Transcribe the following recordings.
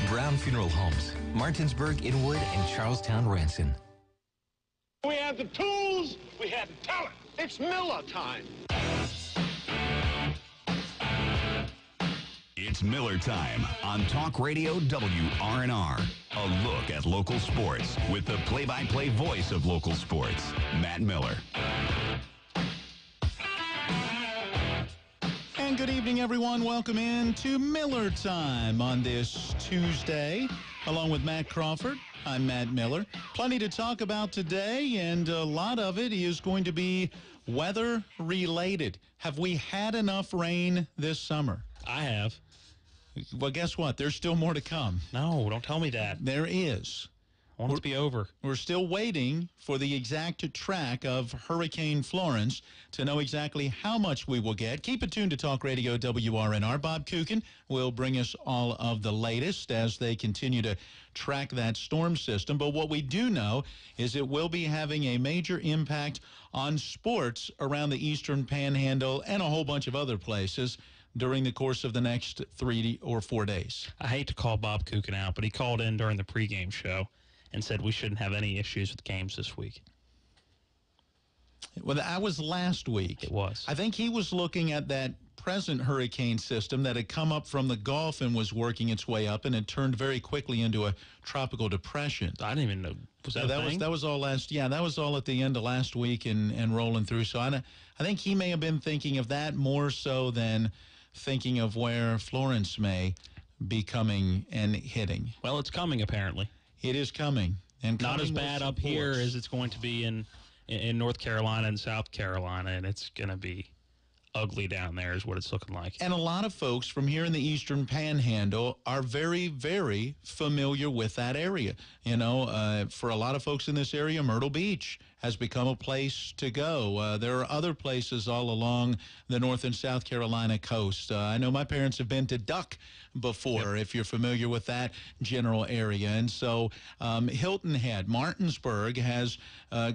Brown Funeral Homes, Martinsburg, Inwood, and Charlestown, Ranson. We have the tools, we have the talent. It's Miller time. It's Miller time on Talk Radio WRNR. A look at local sports with the play-by-play voice of local sports, Matt Miller. And good evening, everyone. Welcome in to Miller Time on this Tuesday. Along with Matt Crawford, I'm Matt Miller. Plenty to talk about today, and a lot of it is going to be weather-related. Have we had enough rain this summer? I have. Well, guess what? There's still more to come. No, don't tell me that. There is. I want it to be over. We're still waiting for the exact track of Hurricane Florence to know exactly how much we will get. Keep it tuned to Talk Radio WRNR. Bob Kukin will bring us all of the latest as they continue to track that storm system. But what we do know is it will be having a major impact on sports around the Eastern Panhandle and a whole bunch of other places during the course of the next 3 or 4 days. I hate to call Bob Kukin out, but he called in during the pregame show and said we shouldn't have any issues with games this week. Well, that was last week. It was. I think he was looking at that present hurricane system that had come up from the Gulf and was working its way up, and it turned very quickly into a tropical depression. I didn't even know. Was that a thing? That was all last. Yeah, that was all at the end of last week and rolling through. So I think he may have been thinking of that more so than thinking of where Florence may be coming and hitting. Well, it's coming apparently. It is coming. And not as bad up here as it's going to be in North Carolina and South Carolina, and it's going to be ugly down there is what it's looking like. And a lot of folks from here in the Eastern Panhandle are very, very familiar with that area. You know, for a lot of folks in this area, Myrtle Beach has become a place to go. There are other places all along the North and South Carolina coast. I know my parents have been to Duck before, if you're familiar with that general area. And so Hilton Head, Martinsburg has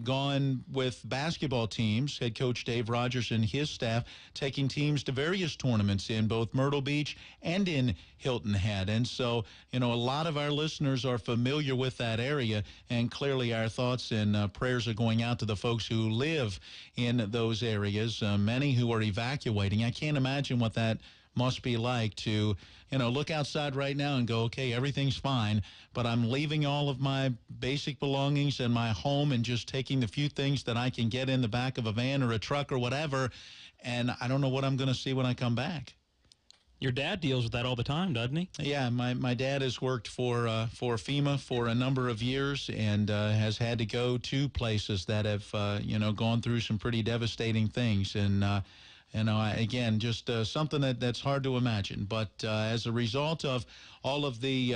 gone with basketball teams, head coach Dave Rogers and his staff, taking teams to various tournaments in both Myrtle Beach and in Hilton Head. And so, you know, a lot of our listeners are familiar with that area, and clearly our thoughts and prayers are going out to the folks who live in those areas, many who are evacuating. I can't imagine what that must be like to, you know, look outside right now and go, okay, everything's fine, but I'm leaving all of my basic belongings and my home and just taking the few things that I can get in the back of a van or a truck or whatever, and I don't know what I'm going to see when I come back. Your dad deals with that all the time, doesn't he? Yeah, my dad has worked for FEMA for a number of years and has had to go to places that have, you know, gone through some pretty devastating things. And, you know, again, just something that's hard to imagine. But as a result of all of the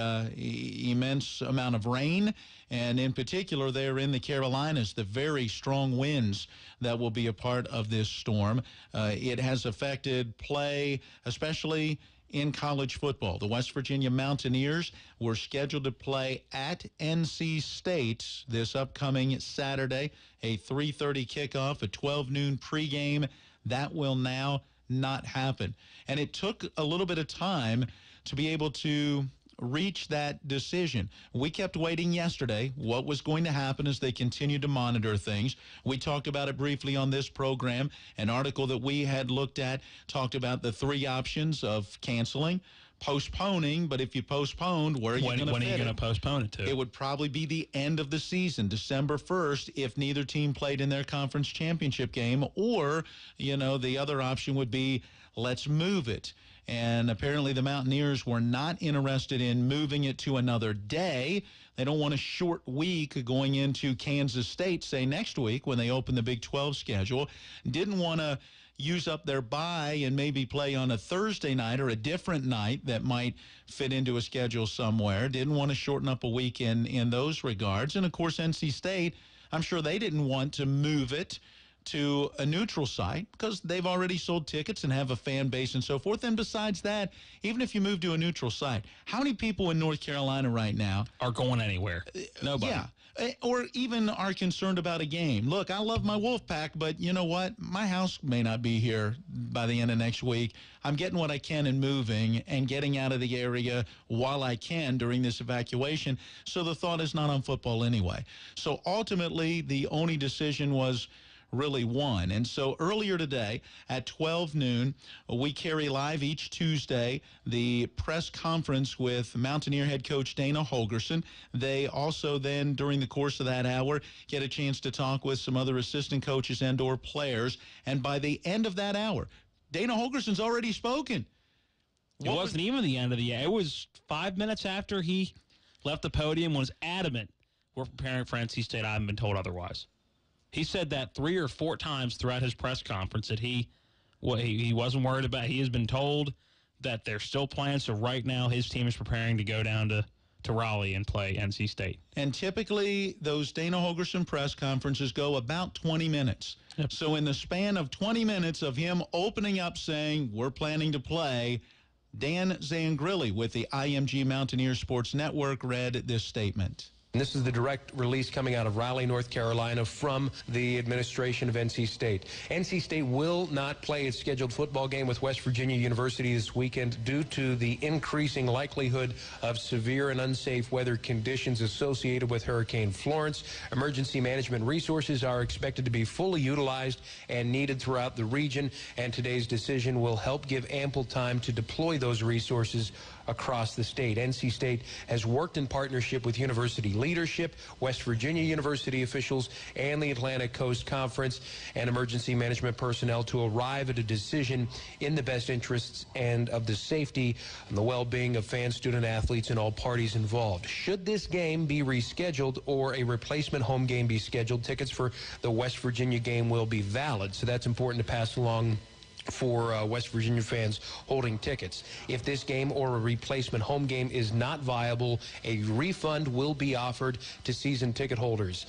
immense amount of rain, and in particular there in the Carolinas, the very strong winds that will be a part of this storm, it has affected play, especially in college football. The West Virginia Mountaineers were scheduled to play at NC State this upcoming Saturday, a 3:30 kickoff, a 12 noon pregame. That will now not happen. And it took a little bit of time to be able to reach that decision. We kept waiting yesterday what was going to happen as they continued to monitor things. We talked about it briefly on this program. An article that we had looked at talked about the three options of canceling, postponing, but if you postponed, where are you going to fit it? When are you going to postpone it to? It would probably be the end of the season, December 1st, if neither team played in their conference championship game, or, you know, the other option would be let's move it. And apparently the Mountaineers were not interested in moving it to another day. They don't want a short week going into Kansas State, say next week when they open the Big 12 schedule. Didn't want to use up their bye and maybe play on a Thursday night or a different night that might fit into a schedule somewhere. Didn't want to shorten up a week in those regards. And, of course, NC State, I'm sure they didn't want to move it to a neutral site because they've already sold tickets and have a fan base and so forth. And besides that, even if you move to a neutral site, how many people in North Carolina right now are going anywhere? Nobody. Yeah. or even are concerned about a game. Look, I love my Wolfpack, but you know what? My house may not be here by the end of next week. I'm getting what I can and moving and getting out of the area while I can during this evacuation. So the thought is not on football anyway. So ultimately, the only decision was really one. And so earlier today at 12 noon, we carry live each Tuesday the press conference with Mountaineer head coach Dana Holgorsen. They also then, during the course of that hour, get a chance to talk with some other assistant coaches and or players. And by the end of that hour, Dana Holgorsen's already spoken. It wasn't even the end of the hour. It was 5 minutes after he left the podium, was adamant, we're preparing for NC State. I haven't been told otherwise. He said that 3 or 4 times throughout his press conference that he wasn't worried about. He has been told that there's still plans. So right now his team is preparing to go down to Raleigh and play NC State. And typically those Dana Holgorsen press conferences go about 20 minutes. Yep. So in the span of 20 minutes of him opening up saying we're planning to play, Dan Zangrilli with the IMG Mountaineer Sports Network read this statement. And this is the direct release coming out of Raleigh, North Carolina from the administration of NC State. NC State will not play its scheduled football game with West Virginia University this weekend due to the increasing likelihood of severe and unsafe weather conditions associated with Hurricane Florence. Emergency management resources are expected to be fully utilized and needed throughout the region, and today's decision will help give ample time to deploy those resources across the state. NC State has worked in partnership with university leadership, West Virginia University officials, and the Atlantic Coast Conference and emergency management personnel to arrive at a decision in the best interests and of the safety and the well-being of fans, student athletes, and all parties involved. Should this game be rescheduled or a replacement home game be scheduled, tickets for the West Virginia game will be valid. So that's important to pass along for West Virginia fans holding tickets. If this game or a replacement home game is not viable, a refund will be offered to season ticket holders.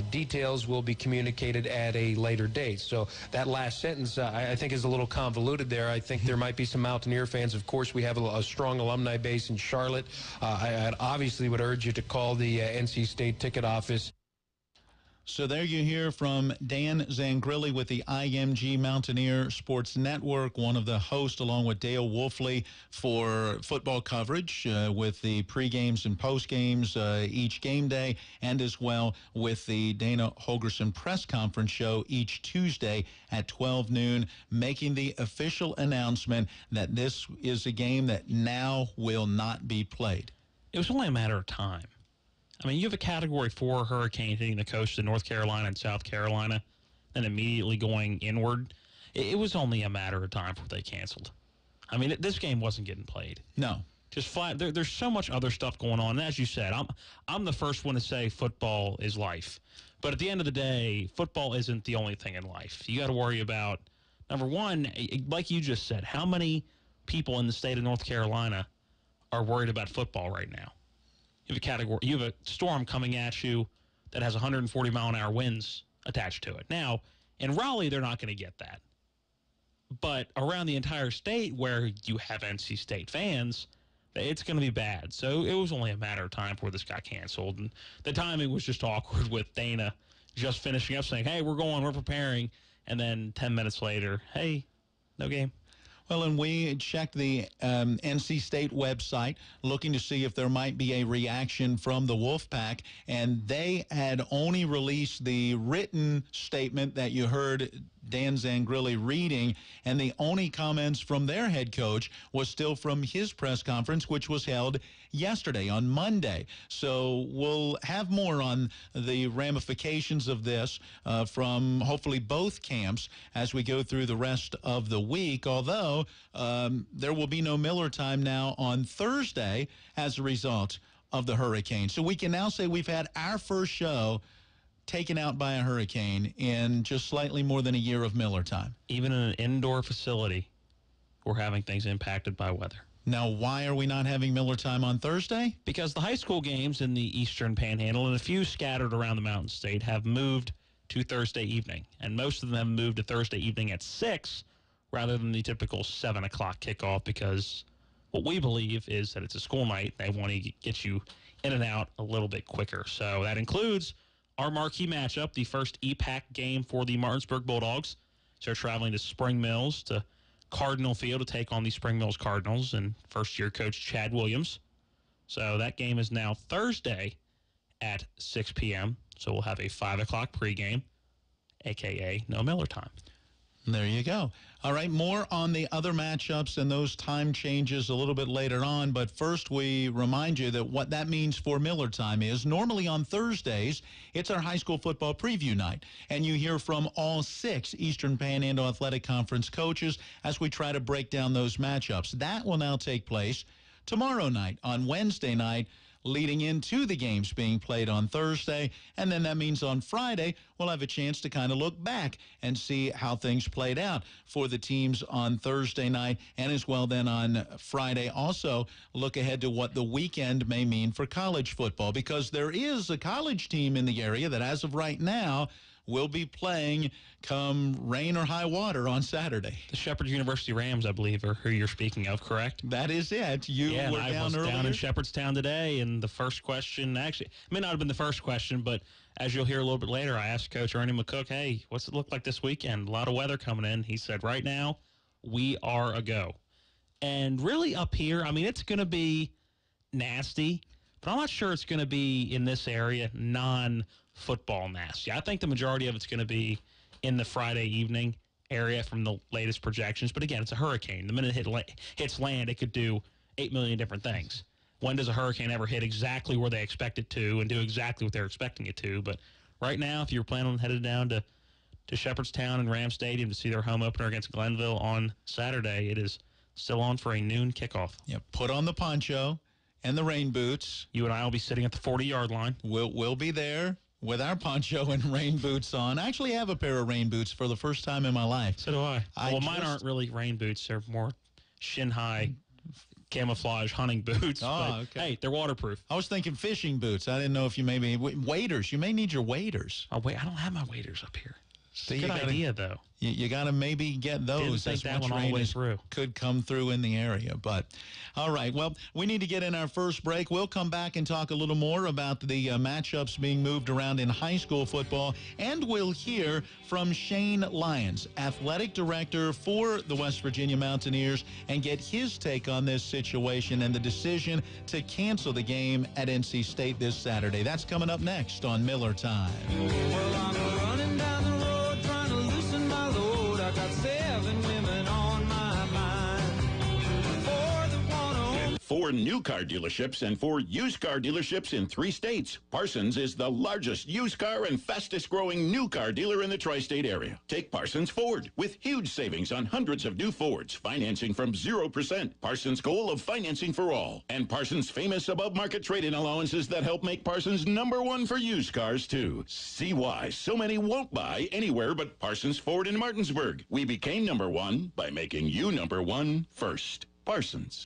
Details will be communicated at a later date. So that last sentence, I think, is a little convoluted there. I think there might be some Mountaineer fans. Of course, we have a strong alumni base in Charlotte. I obviously would urge you to call the NC State ticket office. So there you hear from Dan Zangrilli with the IMG Mountaineer Sports Network, one of the hosts, along with Dale Wolfley, for football coverage with the pre-games and post-games each game day, and as well with the Dana Holgorsen press conference show each Tuesday at 12 noon, making the official announcement that this is a game that now will not be played. It was only a matter of time. I mean, you have a Category 4 hurricane hitting the coast of North Carolina and South Carolina, and immediately going inward. It was only a matter of time before they canceled. I mean, this game wasn't getting played. No. Just flat. There's so much other stuff going on. And as you said, I'm the first one to say football is life. But at the end of the day, football isn't the only thing in life. You got to worry about, number one, like you just said, how many people in the state of North Carolina are worried about football right now? You have a storm coming at you that has 140-mile-an-hour winds attached to it. Now, in Raleigh, they're not going to get that. But around the entire state where you have NC State fans, it's going to be bad. So it was only a matter of time before this got canceled. And the timing was just awkward with Dana just finishing up saying, hey, we're preparing. And then 10 minutes later, hey, no game. Well, and we checked the NC State website looking to see if there might be a reaction from the Wolfpack, and they had only released the written statement that you heard Dan Zangrilli reading, and the only comments from their head coach was still from his press conference, which was held yesterday on Monday. So we'll have more on the ramifications of this from hopefully both camps as we go through the rest of the week, although there will be no Miller time now on Thursday as a result of the hurricane. So we can now say we've had our first show taken out by a hurricane in just slightly more than a year of Miller time. Even in an indoor facility, we're having things impacted by weather. Now, why are we not having Miller time on Thursday? Because the high school games in the Eastern Panhandle and a few scattered around the Mountain State have moved to Thursday evening, and most of them moved to Thursday evening at 6 rather than the typical 7 o'clock kickoff because what we believe is that it's a school night. They want to get you in and out a little bit quicker. So that includes our marquee matchup, the first EPAC game for the Martinsburg Bulldogs. So they're traveling to Spring Mills to Cardinal Field to take on the Spring Mills Cardinals and first-year coach Chad Williams. So that game is now Thursday at 6 p.m. So we'll have a 5 o'clock pregame, a.k.a. no Miller time. There you go. All right, more on the other matchups and those time changes a little bit later on. But first, we remind you that what that means for Miller time is normally on Thursdays, it's our high school football preview night. And you hear from all 6 Eastern Panhandle Athletic Conference coaches as we try to break down those matchups. That will now take place tomorrow night on Wednesday night, leading into the games being played on Thursday. And then that means on Friday, we'll have a chance to kind of look back and see how things played out for the teams on Thursday night, and as well then on Friday also look ahead to what the weekend may mean for college football, because there is a college team in the area that as of right now will be playing come rain or high water on Saturday. The Shepherd University Rams, I believe, are who you're speaking of, correct? That is it. You were I was down in Shepherdstown today, and the first question, actually, it may not have been the first question, but as you'll hear a little bit later, I asked Coach Ernie McCook, hey, what's it look like this weekend? A lot of weather coming in. He said, right now, we are a go. And really up here, I mean, it's going to be nasty, but I'm not sure it's going to be in this area non-football nasty. I think the majority of it's going to be in the Friday evening area from the latest projections. But again, it's a hurricane. The minute it hits land, it could do 8 million different things. When does a hurricane ever hit exactly where they expect it to and do exactly what they're expecting it to? But right now, if you're planning on headed down to Shepherdstown and Ram Stadium to see their home opener against Glenville on Saturday, it is still on for a noon kickoff. Yeah, put on the poncho and the rain boots. You and I will be sitting at the 40-yard line. We'll be there with our poncho and rain boots on. I actually have a pair of rain boots for the first time in my life. So do I. Well, mine aren't really rain boots. They're more shin-high camouflage hunting boots. Oh, okay. Hey, they're waterproof. I was thinking fishing boots. I didn't know if you maybe waders. You may need your waders. Oh, wait, I don't have my waders up here. So Good idea, though. You got to maybe get those. Didn't think that much one all the way rain through. Could come through in the area. But, all right, well, we need to get in our first break. We'll come back and talk a little more about the matchups being moved around in high school football. And we'll hear from Shane Lyons, athletic director for the West Virginia Mountaineers, and get his take on this situation and the decision to cancel the game at NC State this Saturday. That's coming up next on Miller Time. Well, I'm running down the road trying to loosen my load. I got 7 women on my mind. For the one Four new car dealerships and 4 used car dealerships in 3 states. Parsons is the largest used car and fastest growing new car dealer in the tri-state area. Take Parsons Ford with huge savings on hundreds of new Fords, financing from 0%. Parsons' goal of financing for all. And Parsons' famous above market trade-in allowances that help make Parsons #1 for used cars too. See why so many won't buy anywhere but Parsons Ford in Martinsburg. We became #1 by making you #1 first. Parsons.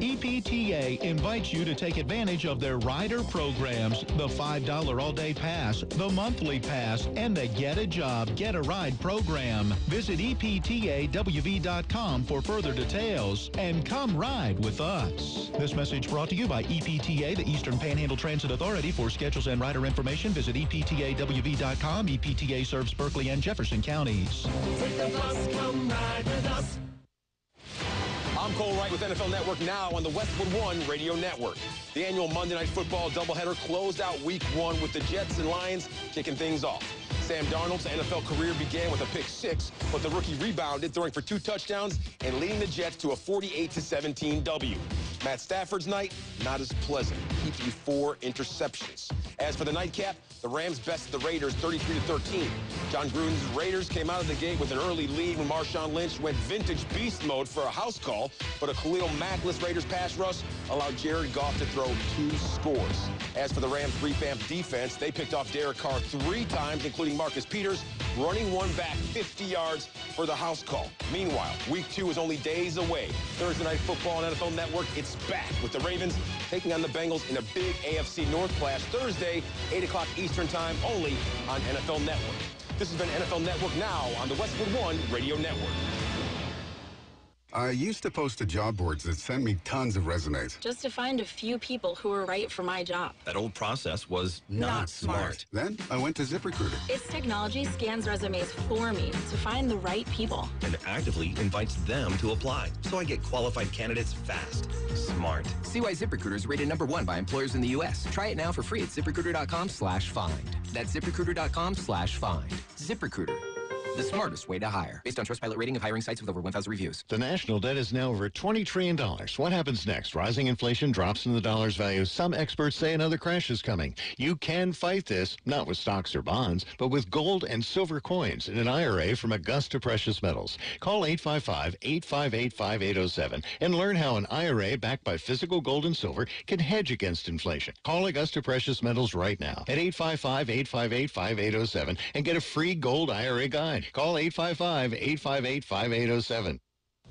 EPTA invites you to take advantage of their rider programs, the $5 all-day pass, the monthly pass, and the Get a Job, Get a Ride program. Visit EPTAWV.com for further details and come ride with us. This message brought to you by EPTA, the Eastern Panhandle Transit Authority. For schedules and rider information, visit EPTAWV.com. EPTA serves Berkeley and Jefferson counties. Take the bus, come ride with us. I'm Cole Wright with NFL Network now on the Westwood One Radio Network. The annual Monday Night Football doubleheader closed out Week 1 with the Jets and Lions kicking things off. Sam Darnold's NFL career began with a pick 6, but the rookie rebounded, throwing for 2 touchdowns and leading the Jets to a 48-17 W. Matt Stafford's night, not as pleasant. He threw 4 interceptions. As for the nightcap, the Rams bested the Raiders 33-13. John Gruden's Raiders came out of the gate with an early lead when Marshawn Lynch went vintage beast mode for a house call, but a Khalil Mack-less Raiders pass rush allowed Jared Goff to throw 2 scores. As for the Rams' revamped defense, they picked off Derek Carr 3 times, including Marcus Peters, running one back 50 yards for the house call. Meanwhile, Week 2 is only days away. Thursday Night Football on NFL Network, it's back with the Ravens taking on the Bengals in a big AFC North clash Thursday, 8 o'clock Eastern Time, only on NFL Network. This has been NFL Network Now on the Westwood One Radio Network. I used to post to job boards that sent me tons of resumes. Just to find a few people who were right for my job. That old process was not smart. Then I went to ZipRecruiter. Its technology scans resumes for me to find the right people. And actively invites them to apply. So I get qualified candidates fast. Smart. See why ZipRecruiter is rated #1 by employers in the U.S. Try it now for free at ZipRecruiter.com/find. That's ZipRecruiter.com/find. ZipRecruiter. The smartest way to hire. Based on Trustpilot rating of hiring sites with over 1,000 reviews. The national debt is now over $20 trillion. What happens next? Rising inflation, drops in the dollar's value. Some experts say another crash is coming. You can fight this, not with stocks or bonds, but with gold and silver coins in an IRA from Augusta Precious Metals. Call 855-858-5807 and learn how an IRA backed by physical gold and silver can hedge against inflation. Call Augusta Precious Metals right now at 855-858-5807 and get a free gold IRA guide. Call 855-858-5807.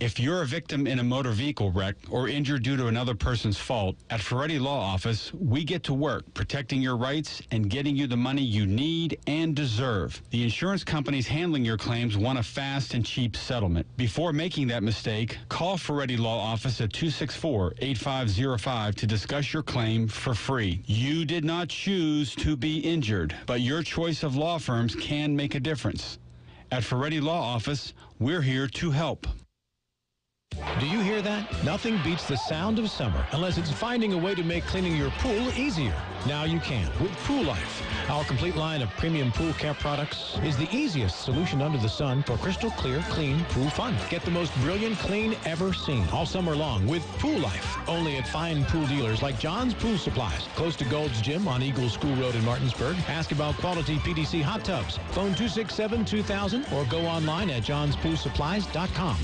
If you're a victim in a motor vehicle wreck or injured due to another person's fault, at Ferretti Law Office, we get to work protecting your rights and getting you the money you need and deserve. The insurance companies handling your claims want a fast and cheap settlement. Before making that mistake, call Ferretti Law Office at 264-8505 to discuss your claim for free. You did not choose to be injured, but your choice of law firms can make a difference. At Ferretti Law Office, we're here to help. Do you hear that? Nothing beats the sound of summer unless it's finding a way to make cleaning your pool easier. Now you can with Pool Life. Our complete line of premium pool care products is the easiest solution under the sun for crystal clear, clean pool fun. Get the most brilliant clean ever seen all summer long with Pool Life. Only at fine pool dealers like John's Pool Supplies, close to Gold's Gym on Eagle School Road in Martinsburg. Ask about quality PDC hot tubs. Phone 267-2000 or go online at johnspoolsupplies.com.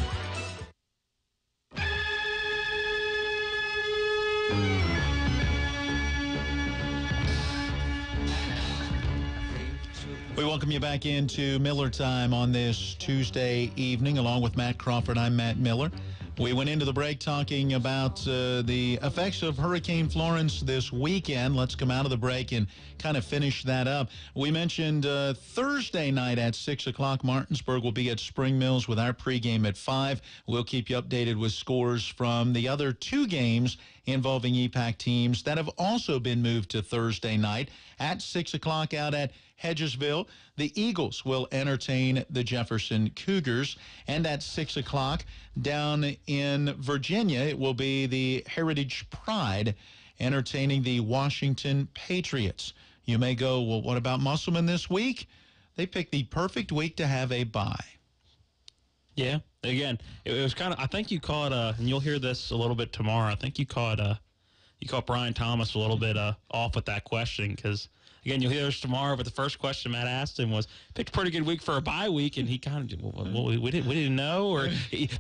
We welcome you back into Miller Time on this Tuesday evening. Along with Matt Crawford, I'm Matt Miller. We went into the break talking about the effects of Hurricane Florence this weekend. Let's come out of the break and kind of finish that up. We mentioned Thursday night at 6 o'clock, Martinsburg will be at Spring Mills with our pregame at 5. We'll keep you updated with scores from the other two games involving EPAC teams that have also been moved to Thursday night. At 6 o'clock out at Hedgesville, the Eagles will entertain the Jefferson Cougars. And at 6 o'clock down in Virginia, it will be the Heritage Pride entertaining the Washington Patriots. You may go, well, what about Musselman this week? They picked the perfect week to have a bye. Yeah. Again, it was kind of, I think you caught, and you'll hear this a little bit tomorrow, I think you caught Brian Thomas a little bit off with that question because, again, you'll hear this tomorrow, but the first question Matt asked him was, picked a pretty good week for a bye week, and he kind of, well, we didn't know, or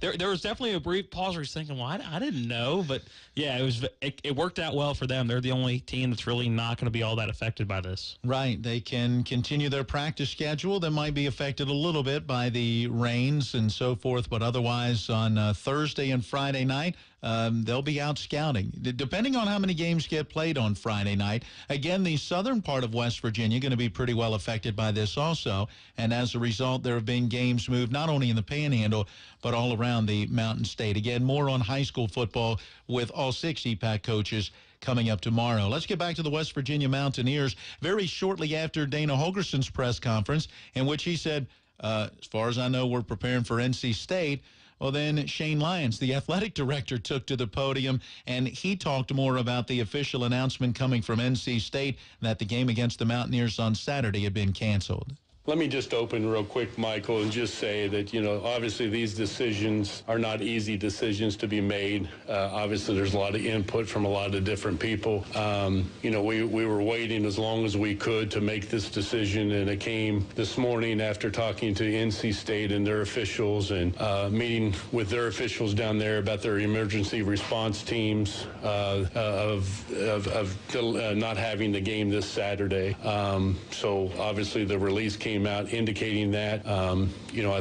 there was definitely a brief pause where he's thinking, well, I didn't know, but yeah, it worked out well for them. They're the only team that's really not going to be all that affected by this. Right. They can continue their practice schedule that might be affected a little bit by the rains and so forth, but otherwise on Thursday and Friday night, they'll be out scouting. Depending on how many games get played on Friday night, again, the southern part of West Virginia going to be pretty well affected by this also, and as a result, there have been games moved not only in the Panhandle, but all around the Mountain State. Again, more on high school football with all 6 EPAC coaches coming up tomorrow. Let's get back to the West Virginia Mountaineers very shortly after Dana Holgerson's press conference, in which he said, as far as I know, we're preparing for NC State. Well, then Shane Lyons, the athletic director, took to the podium, and he talked more about the official announcement coming from NC State that the game against the Mountaineers on Saturday had been canceled. Let me just open real quick, Michael, and just say that, obviously these decisions are not easy decisions to be made. Obviously, there's a lot of input from a lot of different people. We were waiting as long as we could to make this decision, and it came this morning after talking to NC State and their officials and meeting with their officials down there about their emergency response teams of not having the game this Saturday. So obviously the release came came out indicating that.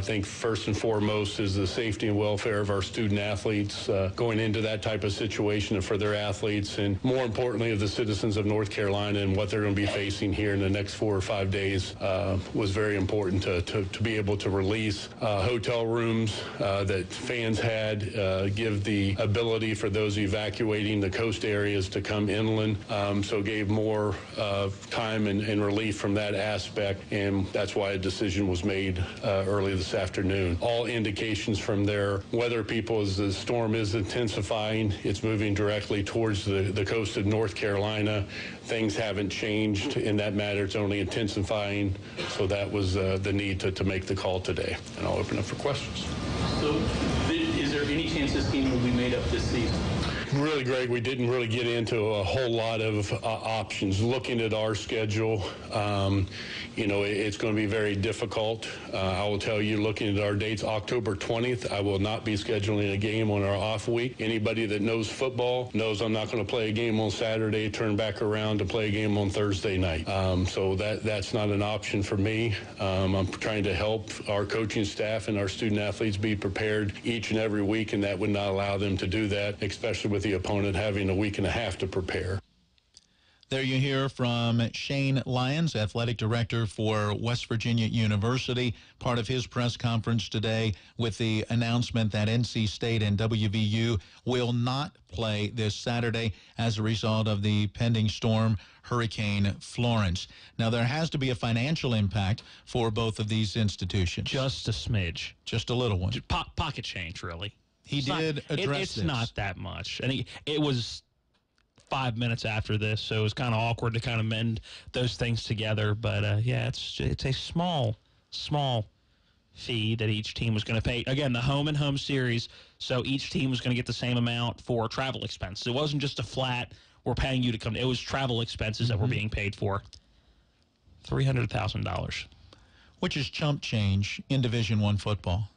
I think first and foremost is the safety and welfare of our student athletes going into that type of situation and for their athletes, and more importantly of the citizens of North Carolina and what they're going to be facing here in the next 4 or 5 days was very important to be able to release hotel rooms that fans had, give the ability for those evacuating the coast areas to come inland, so gave more time and relief from that aspect, and that's why a decision was made early this afternoon. All indications from their weather people is the storm is intensifying. It's moving directly towards the coast of North Carolina. Things haven't changed in that matter. It's only intensifying, so that was the need to make the call today, and I'll open up for questions. So is there any chance this game will be made up this season? Really, Greg, we didn't really get into a whole lot of options. Looking at our schedule, it's going to be very difficult. I will tell you, looking at our dates, October 20th, I will not be scheduling a game on our off week. Anybody that knows football knows I'm not going to play a game on Saturday, turn back around to play a game on Thursday night. So that's not an option for me. I'm trying to help our coaching staff and our student athletes be prepared each and every week, and that would not allow them to do that, especially with the opponent having a week and a half to prepare. There you hear from Shane Lyons, athletic director for West Virginia University, part of his press conference today with the announcement that NC State and WVU will not play this Saturday as a result of the pending storm, Hurricane Florence. Now, there has to be a financial impact for both of these institutions. Just a smidge. Just a little one. Pocket change, really. He did address It's this. not that much. And it was 5 minutes after this, so it was kind of awkward to kind of mend those things together. But, it's a small fee that each team was going to pay. Again, the home and home series, so each team was going to get the same amount for travel expenses. It wasn't just a flat, we're paying you to come. It was travel expenses that were being paid for. $300,000. Which is chump change in Division I football.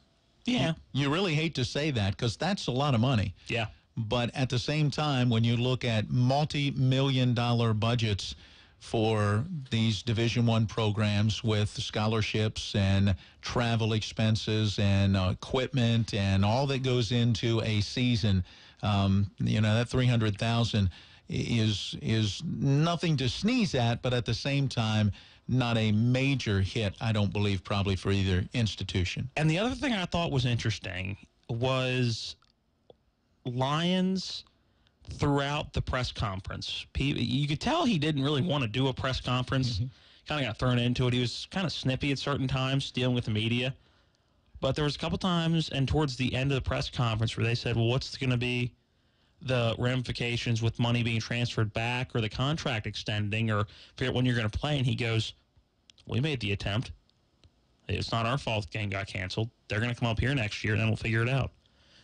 Yeah. You really hate to say that because that's a lot of money. Yeah. But at the same time, when you look at multi-million-dollar budgets for these Division I programs with scholarships and travel expenses and equipment and all that goes into a season, that $300,000 is nothing to sneeze at, but at the same time, not a major hit, I don't believe, probably for either institution. And the other thing I thought was interesting was Lyons throughout the press conference. You could tell he didn't really want to do a press conference. Kind of got thrown into it. He was kind of snippy at certain times dealing with the media. But there was a couple times and towards the end of the press conference where they said, well, what's going to be the ramifications with money being transferred back or the contract extending or figure out when you're going to play? And he goes, we made the attempt. It's not our fault the game got canceled. They're going to come up here next year and then we'll figure it out.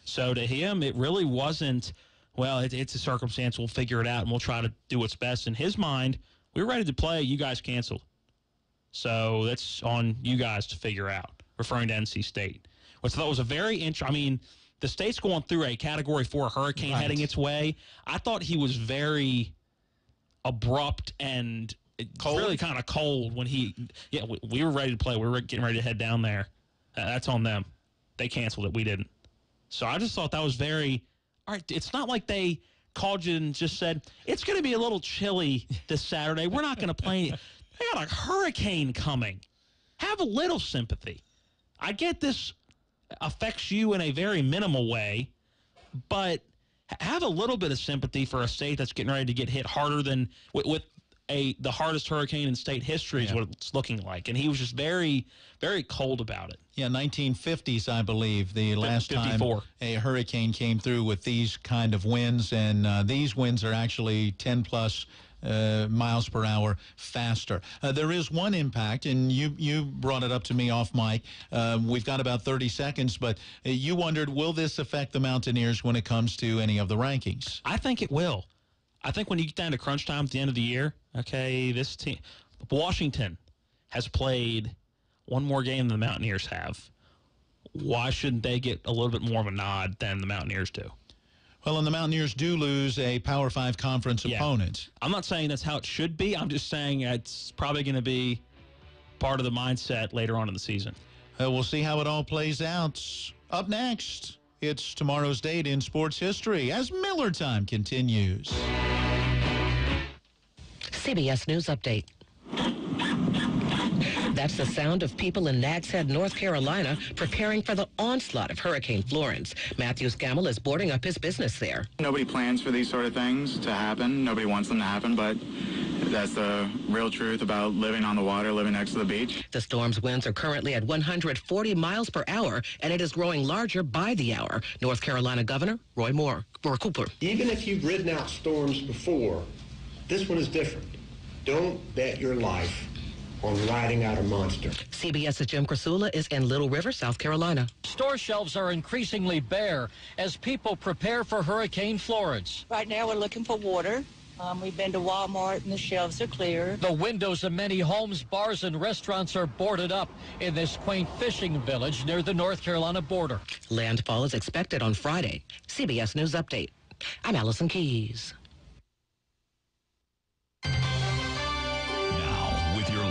So to him, it really wasn't, well, it's a circumstance. We'll figure it out and we'll try to do what's best. In his mind, we were ready to play. You guys canceled. So that's on you guys to figure out, referring to NC State. Which I thought was a very interesting, the state's going through a Category 4 hurricane heading its way. I thought he was very abrupt and really kind of cold when we were ready to play. We were getting ready to head down there. That's on them. They canceled it. We didn't. So I just thought that was very, all right, it's not like they called you and just said, it's going to be a little chilly this Saturday. We're not going to play. They got a hurricane coming. Have a little sympathy. I get this affects you in a very minimal way, but have a little bit of sympathy for a state that's getting ready to get hit harder than with the hardest hurricane in state history is what it's looking like. And he was just very, very cold about it. Yeah, 1950s, I believe, the last 54. time a hurricane came through with these kind of winds, and these winds are actually 10-plus miles per hour faster. There is one impact, and you brought it up to me off mic. We've got about 30 seconds, but you wondered, will this affect the Mountaineers when it comes to any of the rankings? I think it will. I think when you get down to crunch time at the end of the year, okay, this team, Washington has played one more game than the Mountaineers have. Why shouldn't they get a little bit more of a nod than the Mountaineers do? Well, and the Mountaineers do lose a Power 5 conference opponent. I'm not saying that's how it should be. I'm just saying it's probably going to be part of the mindset later on in the season. We'll see how it all plays out. Up next, it's tomorrow's date in sports history as Miller Time continues. CBS News Update. That's the sound of people in Nags Head, North Carolina, preparing for the onslaught of Hurricane Florence. Matthew Scammell is boarding up his business there. Nobody plans for these sort of things to happen. Nobody wants them to happen, but that's the real truth about living on the water, living next to the beach. The storm's winds are currently at 140 miles per hour, and it is growing larger by the hour. North Carolina Governor Roy Cooper. Even if you've ridden out storms before, this one is different. Don't bet your life on riding out a monster. CBS's Jim Krasula is in Little River, South Carolina. Store shelves are increasingly bare as people prepare for Hurricane Florence. Right now we're looking for water. We've been to Walmart and the shelves are clear. The windows of many homes, bars, and restaurants are boarded up in this quaint fishing village near the North Carolina border. Landfall is expected on Friday. CBS News Update. I'm Allison Keys.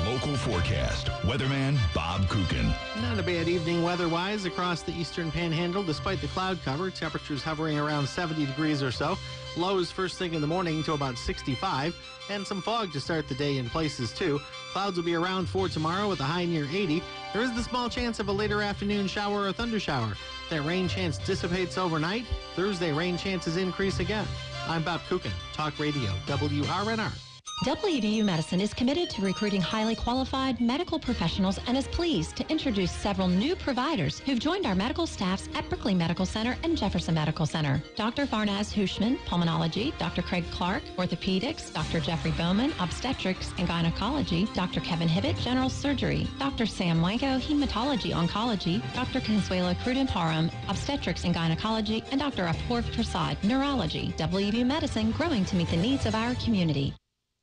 Local forecast. Weatherman Bob Kukin. Not a bad evening weather-wise across the eastern panhandle despite the cloud cover. Temperatures hovering around 70 degrees or so. Lows first thing in the morning to about 65. And some fog to start the day in places too. Clouds will be around for tomorrow with a high near 80. There is the small chance of a later afternoon shower or thunder shower. That rain chance dissipates overnight. Thursday rain chances increase again. I'm Bob Kukin, Talk Radio, WRNR. WVU Medicine is committed to recruiting highly qualified medical professionals and is pleased to introduce several new providers who've joined our medical staffs at Berkeley Medical Center and Jefferson Medical Center. Dr. Farnaz Hushman, Pulmonology, Dr. Craig Clark, Orthopedics, Dr. Jeffrey Bowman, Obstetrics and Gynecology, Dr. Kevin Hibbett, General Surgery, Dr. Sam Wanko, Hematology Oncology, Dr. Consuelo Cruden-Parham, Obstetrics and Gynecology, and Dr. Apoorv Prasad, Neurology. WVU Medicine, growing to meet the needs of our community.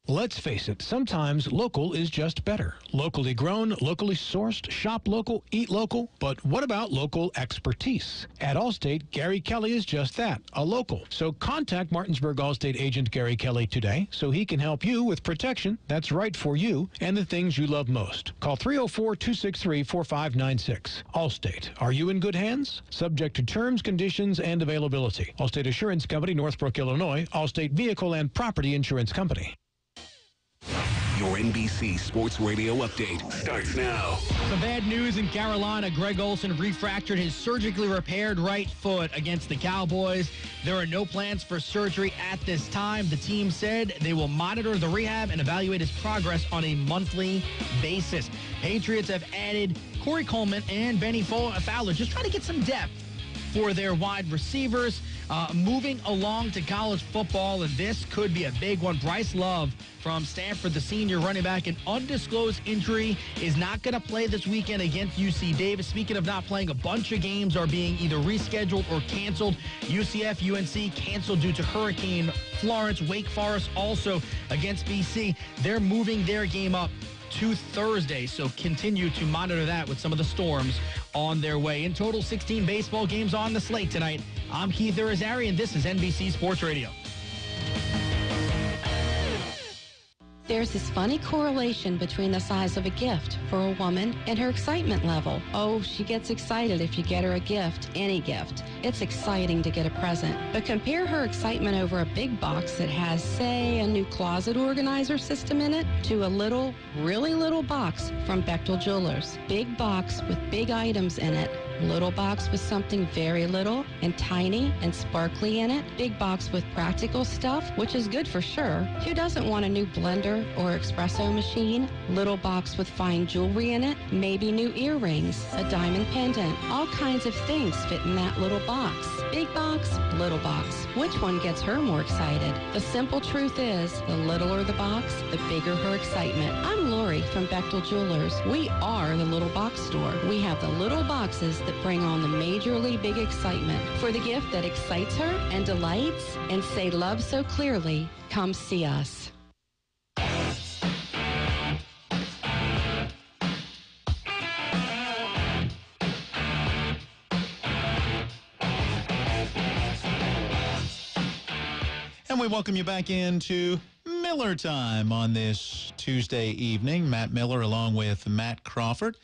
Let's face it, sometimes local is just better. Locally grown, locally sourced, shop local, eat local. But what about local expertise? At Allstate, Gary Kelly is just that, a local. So contact Martinsburg Allstate agent Gary Kelly today so he can help you with protection that's right for you and the things you love most. Call 304-263-4596. Allstate, are you in good hands? Subject to terms, conditions, and availability. Allstate Assurance Company, Northbrook, Illinois. Allstate Vehicle and Property Insurance Company. Your NBC Sports Radio update starts now. Some bad news in Carolina. Greg Olsen refractured his surgically repaired right foot against the Cowboys. There are no plans for surgery at this time. The team said they will monitor the rehab and evaluate his progress on a monthly basis. Patriots have added Corey Coleman and Benny Fowler, just trying to get some depth for their wide receivers. Moving along to college football, and this could be a big one. Bryce Love from Stanford, the senior running back, an undisclosed injury, is not going to play this weekend against UC Davis. Speaking of not playing, a bunch of games are being either rescheduled or canceled. UCF, UNC canceled due to Hurricane Florence. Wake Forest also against BC. They're moving their game up to Thursday, so continue to monitor that with some of the storms on their way. In total, 16 baseball games on the slate tonight. I'm Keith Irizarry, and this is NBC Sports Radio. There's this funny correlation between the size of a gift for a woman and her excitement level. Oh, she gets excited if you get her a gift, any gift. It's exciting to get a present. But compare her excitement over a big box that has, say, a new closet organizer system in it to a little, really little box from Bechtel Jewelers. Big box with big items in it. Little box with something very little and tiny and sparkly in it. Big box with practical stuff, which is good for sure. Who doesn't want a new blender or espresso machine? Little box with fine jewelry in it. Maybe new earrings, a diamond pendant. All kinds of things fit in that little box. Big box, little box. Which one gets her more excited? The simple truth is, the littler the box, the bigger her excitement. I'm Lori from Bechtel Jewelers. We are the Little Box Store. We have the little boxes that bring on the majorly big excitement. For the gift that excites her and delights and say love so clearly, come see us. And we welcome you back into Miller Time on this Tuesday evening. Matt Miller along with Matt Crawford.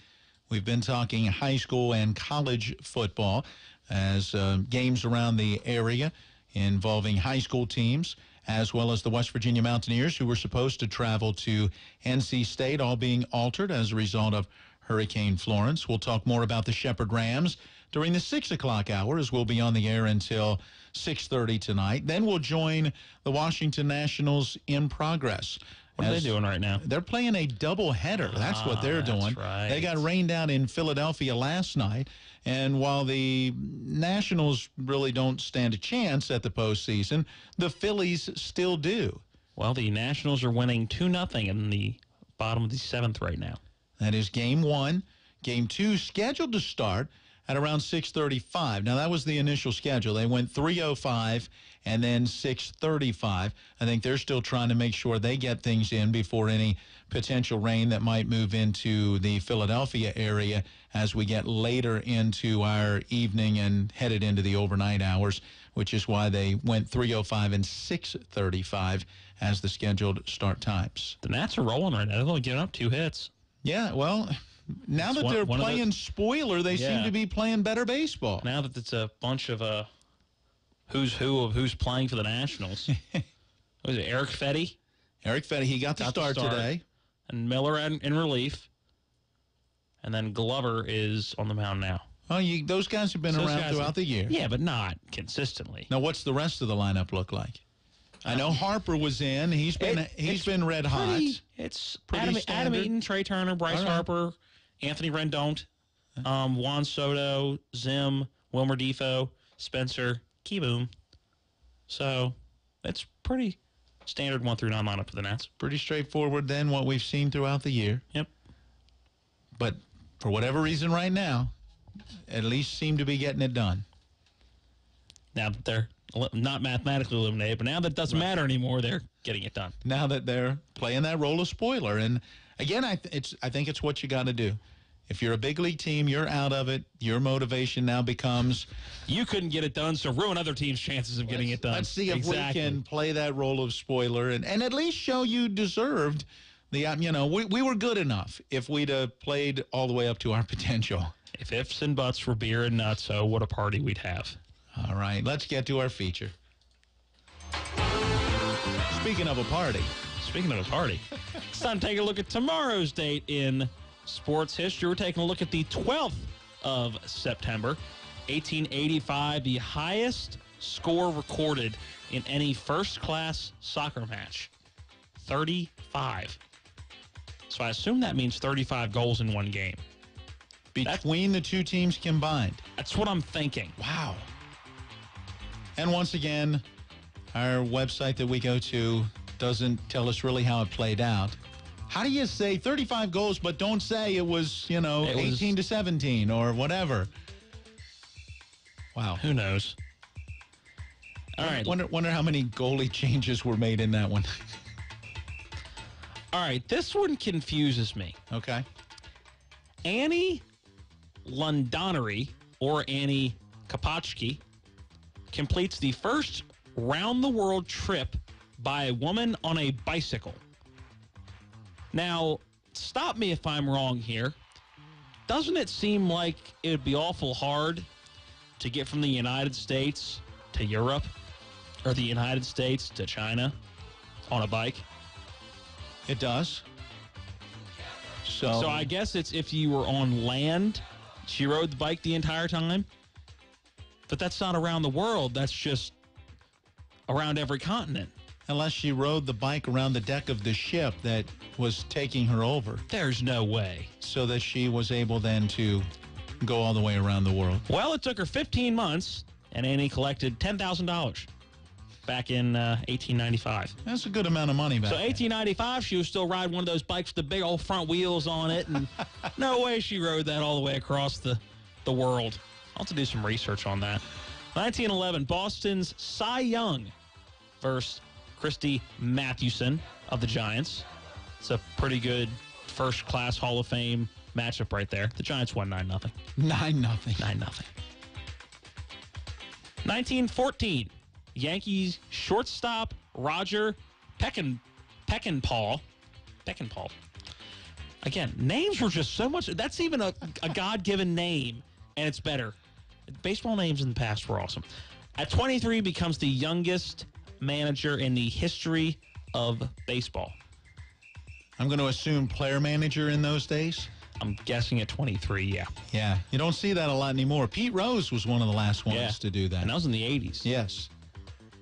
We've been talking high school and college football as games around the area involving high school teams, as well as the West Virginia Mountaineers, who were supposed to travel to NC State, all being altered as a result of Hurricane Florence. We'll talk more about the Shepherd Rams during the 6 o'clock hour, as we'll be on the air until 6:30 tonight. Then we'll join the Washington Nationals in progress. What are they doing right now? They're playing a doubleheader. That's what they're doing. Right. They got rained out in Philadelphia last night. And while the Nationals really don't stand a chance at the postseason, the Phillies still do. Well, the Nationals are winning 2-0 in the bottom of the 7th right now. That is Game 1. Game 2 scheduled to start at around 6:35. Now, that was the initial schedule. They went 3:05 and then 6:35. I think they're still trying to make sure they get things in before any potential rain that might move into the Philadelphia area as we get later into our evening and headed into the overnight hours, which is why they went 3:05 and 6:35 as the scheduled start times. The Nats are rolling right now. They've only given up 2 hits. Yeah, well, now that they're playing spoiler, they seem to be playing better baseball. Now that it's a bunch of who's who of who's playing for the Nationals. Was it Eric Fetty? Eric Fetty, he got the start today. And Miller in relief. And then Glover is on the mound now. Oh, those guys have been around throughout the year. Yeah, but not consistently. Now, what's the rest of the lineup look like? I know Harper was in. He's been red hot. It's Adam Eaton, Trey Turner, Bryce Harper, Anthony Rendon, Juan Soto, Zim, Wilmer Defoe, Spencer, Keyboom. So it's pretty standard 1 through 9 lineup for the Nats. Pretty straightforward then, what we've seen throughout the year. Yep. But for whatever reason right now, at least seem to be getting it done. Now that they're not mathematically eliminated, but now that it doesn't matter anymore, they're getting it done. Now that they're playing that role of spoiler. And again, I think it's what you got to do. If you're a big league team, you're out of it. Your motivation now becomes... You couldn't get it done, so ruin other teams' chances of getting it done. Let's see if we can play that role of spoiler and at least show you deserved the, we were good enough if we'd have played all the way up to our potential. If ifs and buts were beer and nuts, oh, what a party we'd have. All right, let's get to our feature. Speaking of a party. It's time to take a look at tomorrow's date in sports history. We're taking a look at the 12th of September, 1885, the highest score recorded in any first-class soccer match, 35. So I assume that means 35 goals in one game. Between the two teams combined. That's what I'm thinking. Wow. And once again, our website that we go to doesn't tell us really how it played out. How do you say 35 goals, but don't say it was, 18 to 17 or whatever? Wow. Who knows? All right. Wonder how many goalie changes were made in that one. All right. This one confuses me. Okay. Annie Londonnery, or Annie Kopachki, completes the first round-the-world trip by a woman on a bicycle. Now, stop me if I'm wrong here. Doesn't it seem like it would be awful hard to get from the United States to Europe or the United States to China on a bike? It does. So I guess it's if you were on land, she rode the bike the entire time. But that's not around the world. That's just around every continent. Unless she rode the bike around the deck of the ship that was taking her over. There's no way. So that she was able then to go all the way around the world. Well, it took her 15 months, and Annie collected $10,000 back in 1895. That's a good amount of money back So 1895, she was still riding one of those bikes with the big old front wheels on it, and no way she rode that all the way across the world. I'll have to do some research on that. 1911, Boston's Cy Young versus Christy Mathewson of the Giants. It's a pretty good first-class Hall of Fame matchup right there. The Giants won 9-0. 9-0. 9-0. 1914, Yankees shortstop Roger Peckinpah Beckenpaul. Again, names were just so much. That's even a God-given name, and it's better. Baseball names in the past were awesome. At 23, becomes the youngest manager in the history of baseball. I'm going to assume player manager in those days. I'm guessing at 23, yeah. Yeah, you don't see that a lot anymore. Pete Rose was one of the last ones to do that. And that was in the 80s. Yes.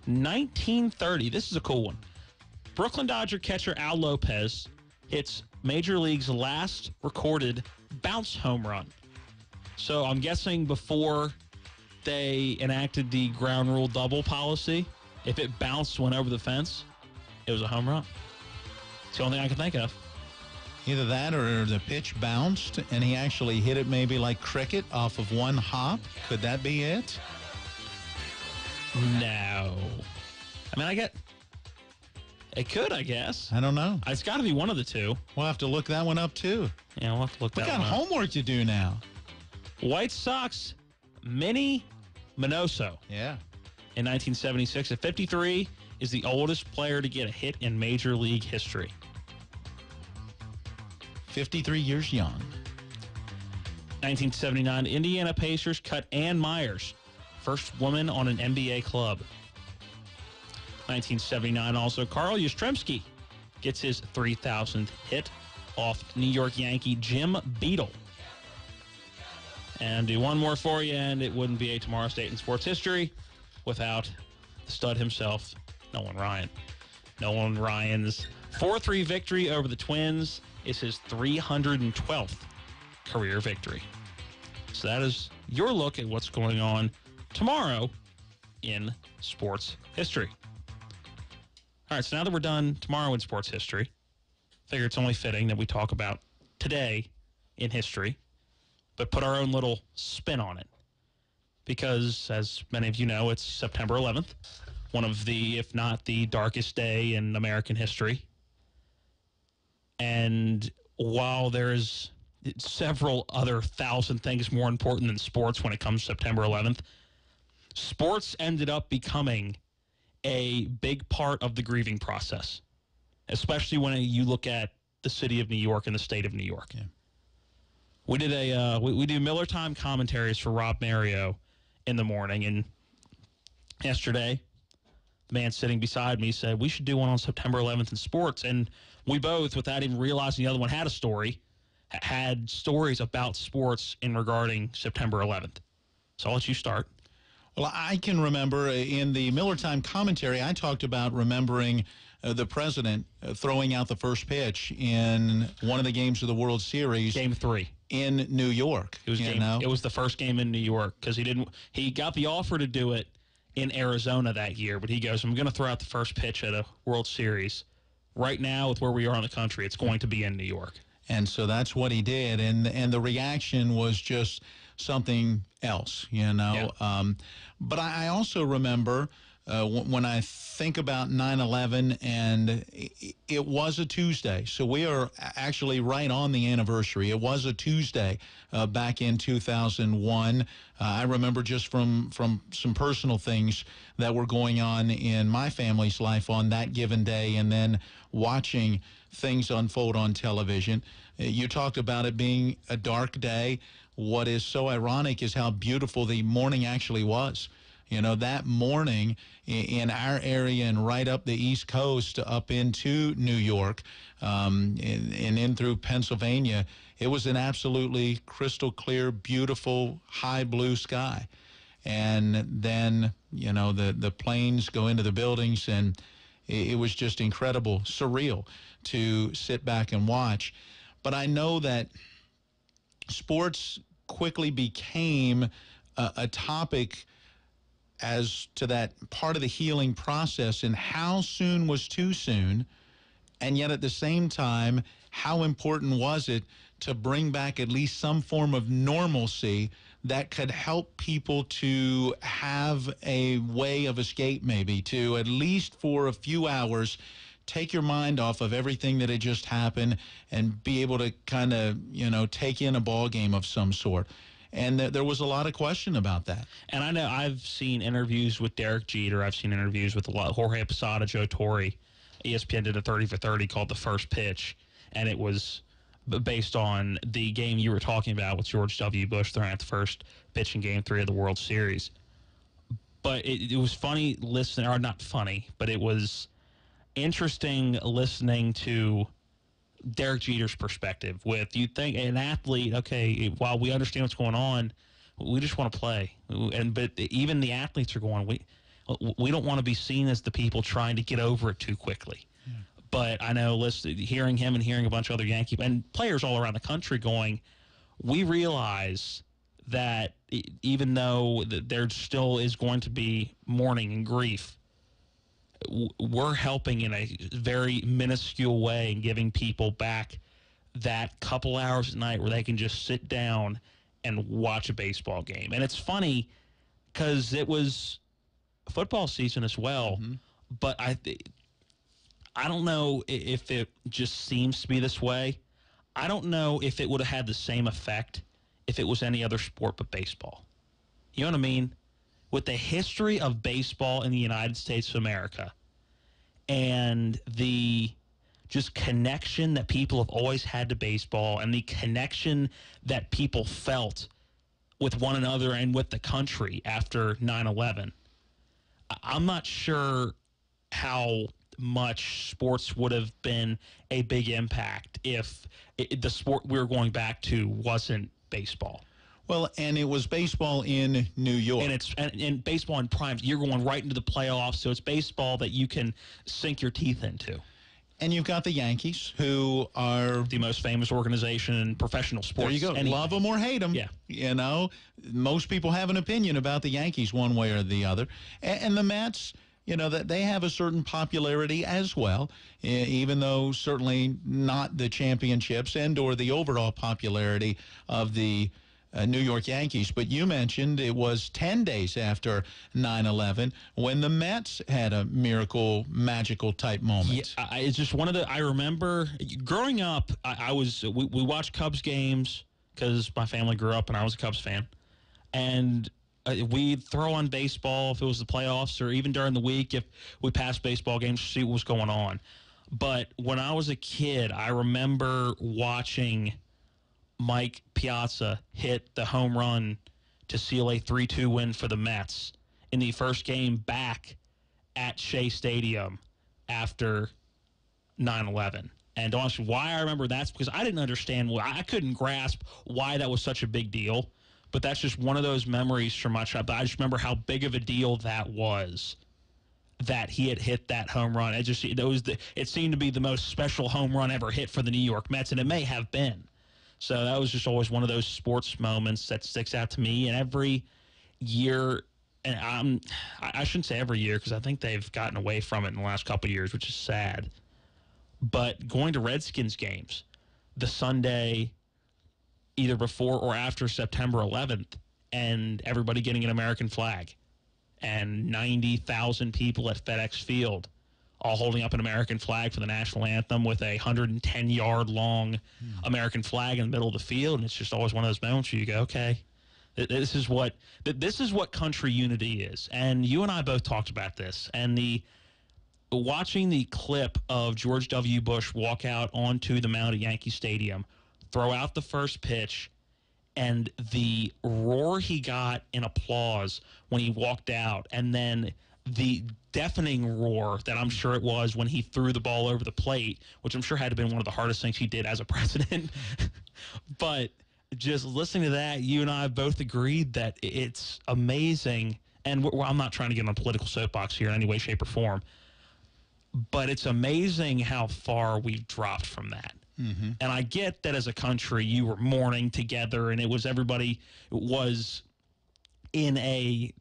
1930, this is a cool one. Brooklyn Dodger catcher Al Lopez hits Major League's last recorded bounce home run. So I'm guessing before they enacted the ground rule double policy, if it bounced, went over the fence, it was a home run. It's the only thing I can think of. Either that or the pitch bounced and he actually hit it maybe like cricket off of one hop. Could that be it? No. I mean, it could, I guess. I don't know. It's got to be one of the two. We'll have to look that one up, too. Yeah, we'll have to look that one up. We got homework to do now. White Sox, Minnie Minoso. Yeah. In 1976 at 53 is the oldest player to get a hit in Major League history. 53 years young. 1979, Indiana Pacers cut Ann Myers, first woman on an NBA club. 1979 also, Carl Yastrzemski gets his 3,000th hit off New York Yankee Jim Beadle. And do one more for you, and it wouldn't be a Tomorrow's Date in sports history without the stud himself, Nolan Ryan. Nolan Ryan's 4-3 victory over the Twins is his 312th career victory. So that is your look at what's going on tomorrow in sports history. All right, so now that we're done tomorrow in sports history, I figure it's only fitting that we talk about today in history, but put our own little spin on it. Because, as many of you know, it's September 11th, one of the, if not the darkest day in American history. And while there's several other 1,000 things more important than sports when it comes to September 11th, sports ended up becoming a big part of the grieving process, especially when you look at the city of New York and the state of New York. Yeah. We did we do Miller Time commentaries for Rob Mario in the morning, and yesterday, the man sitting beside me said, we should do one on September 11th in sports. And we both, without even realizing the other one had a story, had stories about sports in regarding September 11th. So I'll let you start. Well, I can remember in the Miller Time commentary, I talked about remembering the president throwing out the first pitch in one of the games of the World Series. Game 3. In New York. It was the first game in New York because he got the offer to do it in Arizona that year, but he goes, I'm going to throw out the first pitch at a World Series. Right now, with where we are in the country, it's going to be in New York. And so that's what he did, and the reaction was just something else, you know. Yeah. But I also remember when I think about 9/11, and it was a Tuesday, so we are actually right on the anniversary. It was a Tuesday back in 2001. I remember just from some personal things that were going on in my family's life on that given day, and then watching things unfold on television. You talked about it being a dark day. What is so ironic is how beautiful the morning actually was. You know, that morning in our area and right up the East Coast up into New York and in through Pennsylvania, it was an absolutely crystal clear, beautiful, high blue sky. And then, you know, the planes go into the buildings, and it was just incredible, surreal to sit back and watch. But I know that sports quickly became a topic as to that part of the healing process, and how soon was too soon, and yet at the same time, how important was it to bring back at least some form of normalcy that could help people to have a way of escape, maybe, to at least for a few hours take your mind off of everything that had just happened and be able to kind of, you know, take in a ball game of some sort. And there was a lot of question about that. And I know I've seen interviews with Derek Jeter. I've seen interviews with Jorge Posada, Joe Torre. ESPN did a 30 for 30 called The First Pitch. and it was based on the game you were talking about with George W. Bush throwing out the first pitch in Game 3 of the World Series. But it was funny listening, or not funny, but it was interesting listening to Derek Jeter's perspective. With, you think an athlete, okay, while we understand what's going on, we just want to play. But even the athletes are going, we don't want to be seen as the people trying to get over it too quickly. Yeah. But I know, hearing him and hearing a bunch of other Yankee and players all around the country going, we realize that even though there still is going to be mourning and grief, we're helping in a very minuscule way and giving people back that couple hours at night where they can just sit down and watch a baseball game. And it's funny because it was football season as well, but I don't know if it just seems to be this way. I don't know if it would have had the same effect if it was any other sport but baseball. You know what I mean? With the history of baseball in the United States of America and the just connection that people have always had to baseball and the connection that people felt with one another and with the country after 9/11, I'm not sure how much sports would have been a big impact if the sport we were going back to wasn't baseball. Well, and it was baseball in New York. And it's and baseball in prime. You're going right into the playoffs, so it's baseball that you can sink your teeth into. And you've got the Yankees, who are the most famous organization in professional sports. There you go. Anyway. Love them or hate them. Yeah. You know, most people have an opinion about the Yankees one way or the other. And the Mets, you know, that they have a certain popularity as well, even though certainly not the championships and or the overall popularity of the New York Yankees. But you mentioned it was 10 days after 9/11 when the Mets had a miracle, magical type moment. Yeah, it's just one of the, I remember growing up, we watched Cubs games because my family grew up and I was a Cubs fan. And we'd throw on baseball if it was the playoffs or even during the week if we passed baseball games to see what was going on. But when I was a kid, I remember watching Mike Piazza hit the home run to seal a 3-2 win for the Mets in the first game back at Shea Stadium after 9/11. And honestly, why I remember that's because I didn't understand, I couldn't grasp why that was such a big deal. But that's just one of those memories from my childhood. I just remember how big of a deal that was, that he had hit that home run. It seemed to be the most special home run ever hit for the New York Mets, and it may have been. So that was just always one of those sports moments that sticks out to me. And every year, and I shouldn't say every year because I think they've gotten away from it in the last couple of years, which is sad. But going to Redskins games, the Sunday either before or after September 11th, and everybody getting an American flag, and 90,000 people at FedEx Field all holding up an American flag for the national anthem with a 110-yard long American flag in the middle of the field. And it's just always one of those moments where you go, okay, this is what country unity is. And you and I both talked about this. And watching the clip of George W. Bush walk out onto the mound at Yankee Stadium, throw out the first pitch, and the roar he got in applause when he walked out, and then the deafening roar that I'm sure it was when he threw the ball over the plate, which I'm sure had to have been one of the hardest things he did as a president. But just listening to that, you and I both agreed that it's amazing. And I'm not trying to get on a political soapbox here in any way, shape, or form, but it's amazing how far we've dropped from that. Mm-hmm. And I get that as a country, you were mourning together, and everybody was in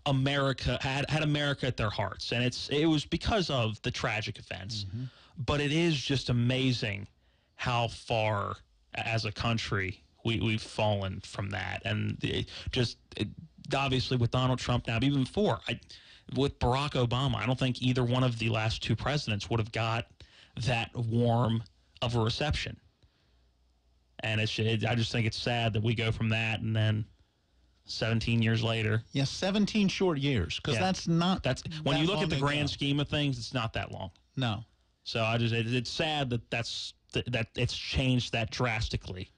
America, had America at their hearts. And it was because of the tragic events. Mm-hmm. But it is just amazing how far as a country we've fallen from that. And obviously with Donald Trump now, but even before, with Barack Obama, I don't think either one of the last two presidents would have got that warm of a reception. And I just think it's sad that we go from that and then 17 years later. Yeah, 17 short years, because that's when you look at the grand scheme of things, it's not that long. No. So it's sad that's that it's changed that drastically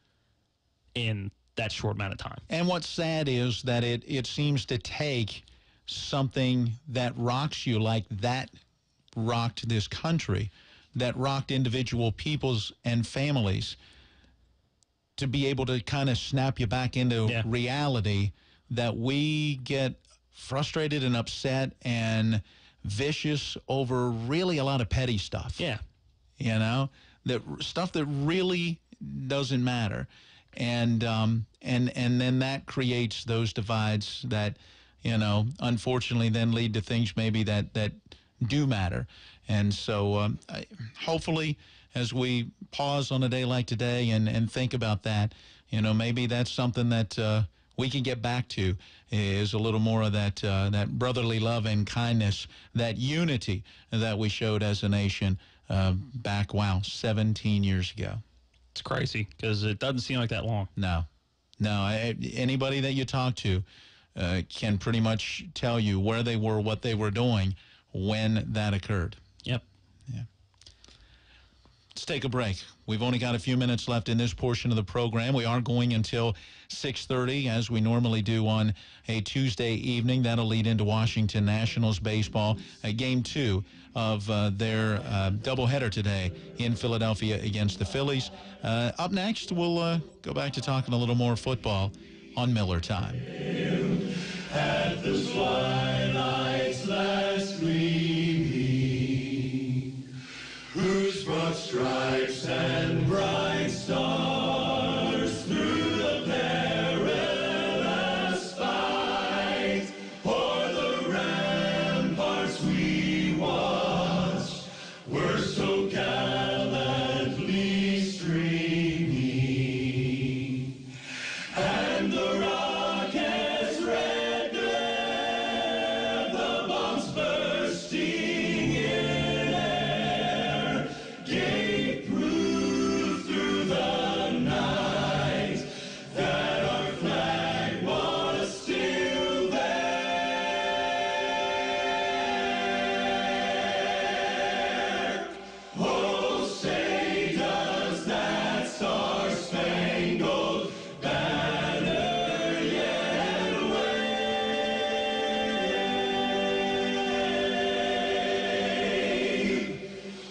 in that short amount of time. And what's sad is that it seems to take something that rocks you like that rocked this country, that rocked individual peoples and families, to be able to kind of snap you back into reality, that we get frustrated and upset and vicious over really a lot of petty stuff. Yeah. You know, that stuff that really doesn't matter. And then that creates those divides that, you know, unfortunately then lead to things maybe that do matter. And so hopefully as we pause on a day like today and think about that, you know, maybe that's something that we can get back to, is a little more of that brotherly love and kindness, that unity that we showed as a nation back, 17 years ago. It's crazy because it doesn't seem like that long. No. Anybody that you talk to can pretty much tell you where they were, what they were doing when that occurred. Yep. Yeah. Let's take a break. We've only got a few minutes left in this portion of the program. We are going until 6:30, as we normally do on a Tuesday evening. That'll lead into Washington Nationals baseball, Game 2 of their doubleheader today in Philadelphia against the Phillies. Up next, we'll go back to talking a little more football on Miller Time. At the twilight's last gleaming, whose broad stripes and bright stars through the perilous fight o'er the ramparts we watched were so gallantly streaming, and the rockets' red glare, the bombs bursting in air, gave proof through the night that our flag was still there. Oh, say does that star-spangled banner yet wave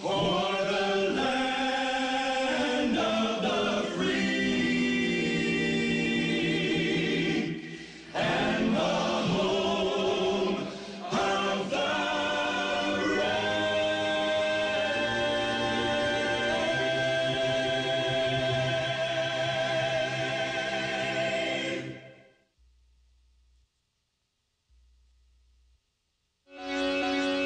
o'er the land of the free and the home of the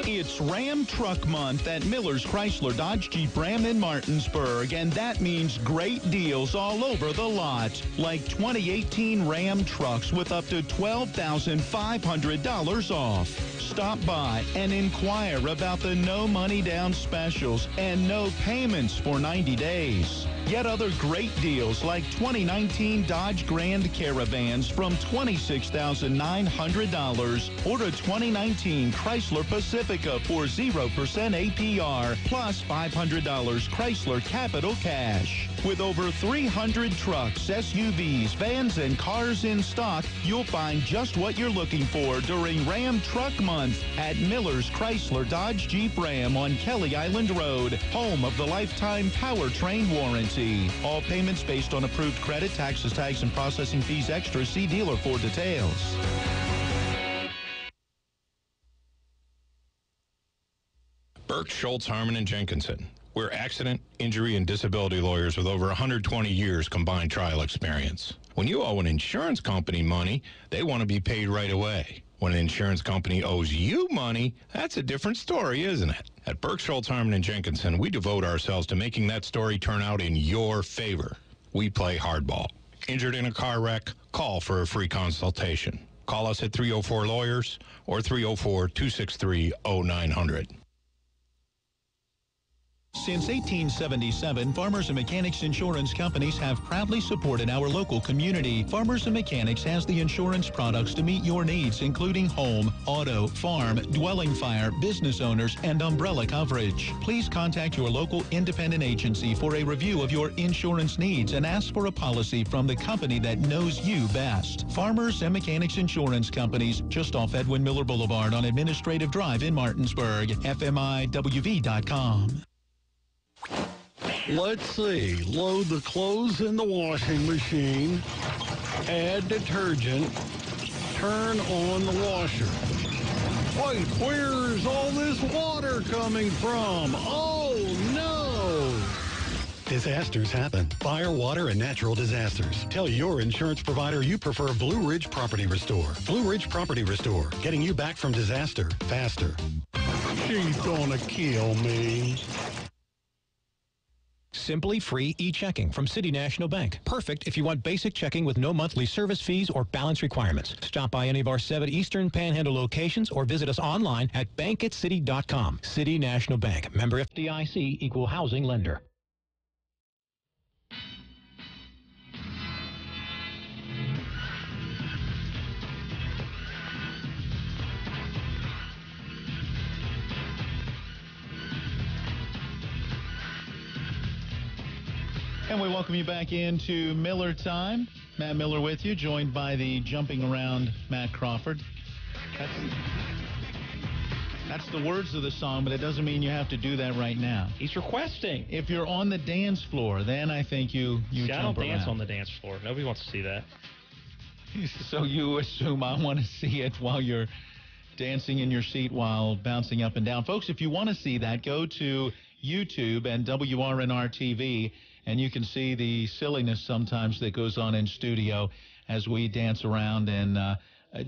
It's Ram Truck Month at Miller's Chrysler Dodge Jeep Ram in Martinsburg, and that means great deals all over the lot, like 2018 Ram trucks with up to $12,500 off. Stop by and inquire about the no money down specials and no payments for 90 days. Get other great deals like 2019 Dodge Grand Caravans from $26,900 or a 2019 Chrysler Pacifica for 0% APR plus $500 Chrysler Capital Cash. With over 300 trucks, SUVs, vans, and cars in stock, you'll find just what you're looking for during Ram Truck Month at Miller's Chrysler Dodge Jeep Ram on Kelly Island Road, home of the lifetime powertrain warranty. All payments based on approved credit, taxes, tags, and processing fees extra. See dealer for details. Burke, Schultz, Harmon, and Jenkinson. We're accident, injury, and disability lawyers with over 120 years combined trial experience. When you owe an insurance company money, they want to be paid right away. When an insurance company owes you money, that's a different story, isn't it? At Burke, Schultz, Harmon, and Jenkinson, we devote ourselves to making that story turn out in your favor. We play hardball. Injured in a car wreck? Call for a free consultation. Call us at 304-LAWYERS or 304-263-0900. Since 1877, Farmers and Mechanics Insurance Companies have proudly supported our local community. Farmers and Mechanics has the insurance products to meet your needs, including home, auto, farm, dwelling fire, business owners, and umbrella coverage. Please contact your local independent agency for a review of your insurance needs and ask for a policy from the company that knows you best. Farmers and Mechanics Insurance Companies, just off Edwin Miller Boulevard on Administrative Drive in Martinsburg. FMIWV.com. Let's see. Load the clothes in the washing machine. Add detergent. Turn on the washer. Wait, where's all this water coming from? Oh, no! Disasters happen. Fire, water, and natural disasters. Tell your insurance provider you prefer Blue Ridge Property Restore. Blue Ridge Property Restore, getting you back from disaster faster. She's gonna kill me. Simply free e-checking from City National Bank. Perfect if you want basic checking with no monthly service fees or balance requirements. Stop by any of our 7 Eastern Panhandle locations or visit us online at bankatcity.com. City National Bank. Member FDIC, equal housing lender. And we welcome you back into Miller Time. Matt Miller with you, joined by the jumping around Matt Crawford. That's the words of the song, but it doesn't mean you have to do that right now. He's requesting. If you're on the dance floor, then I think you See, jump I don't dance around. on the dance floor. Nobody wants to see that. So you assume I want to see it while you're dancing in your seat while bouncing up and down. Folks, if you want to see that, go to YouTube and WRNR TV, and you can see the silliness sometimes that goes on in studio as we dance around and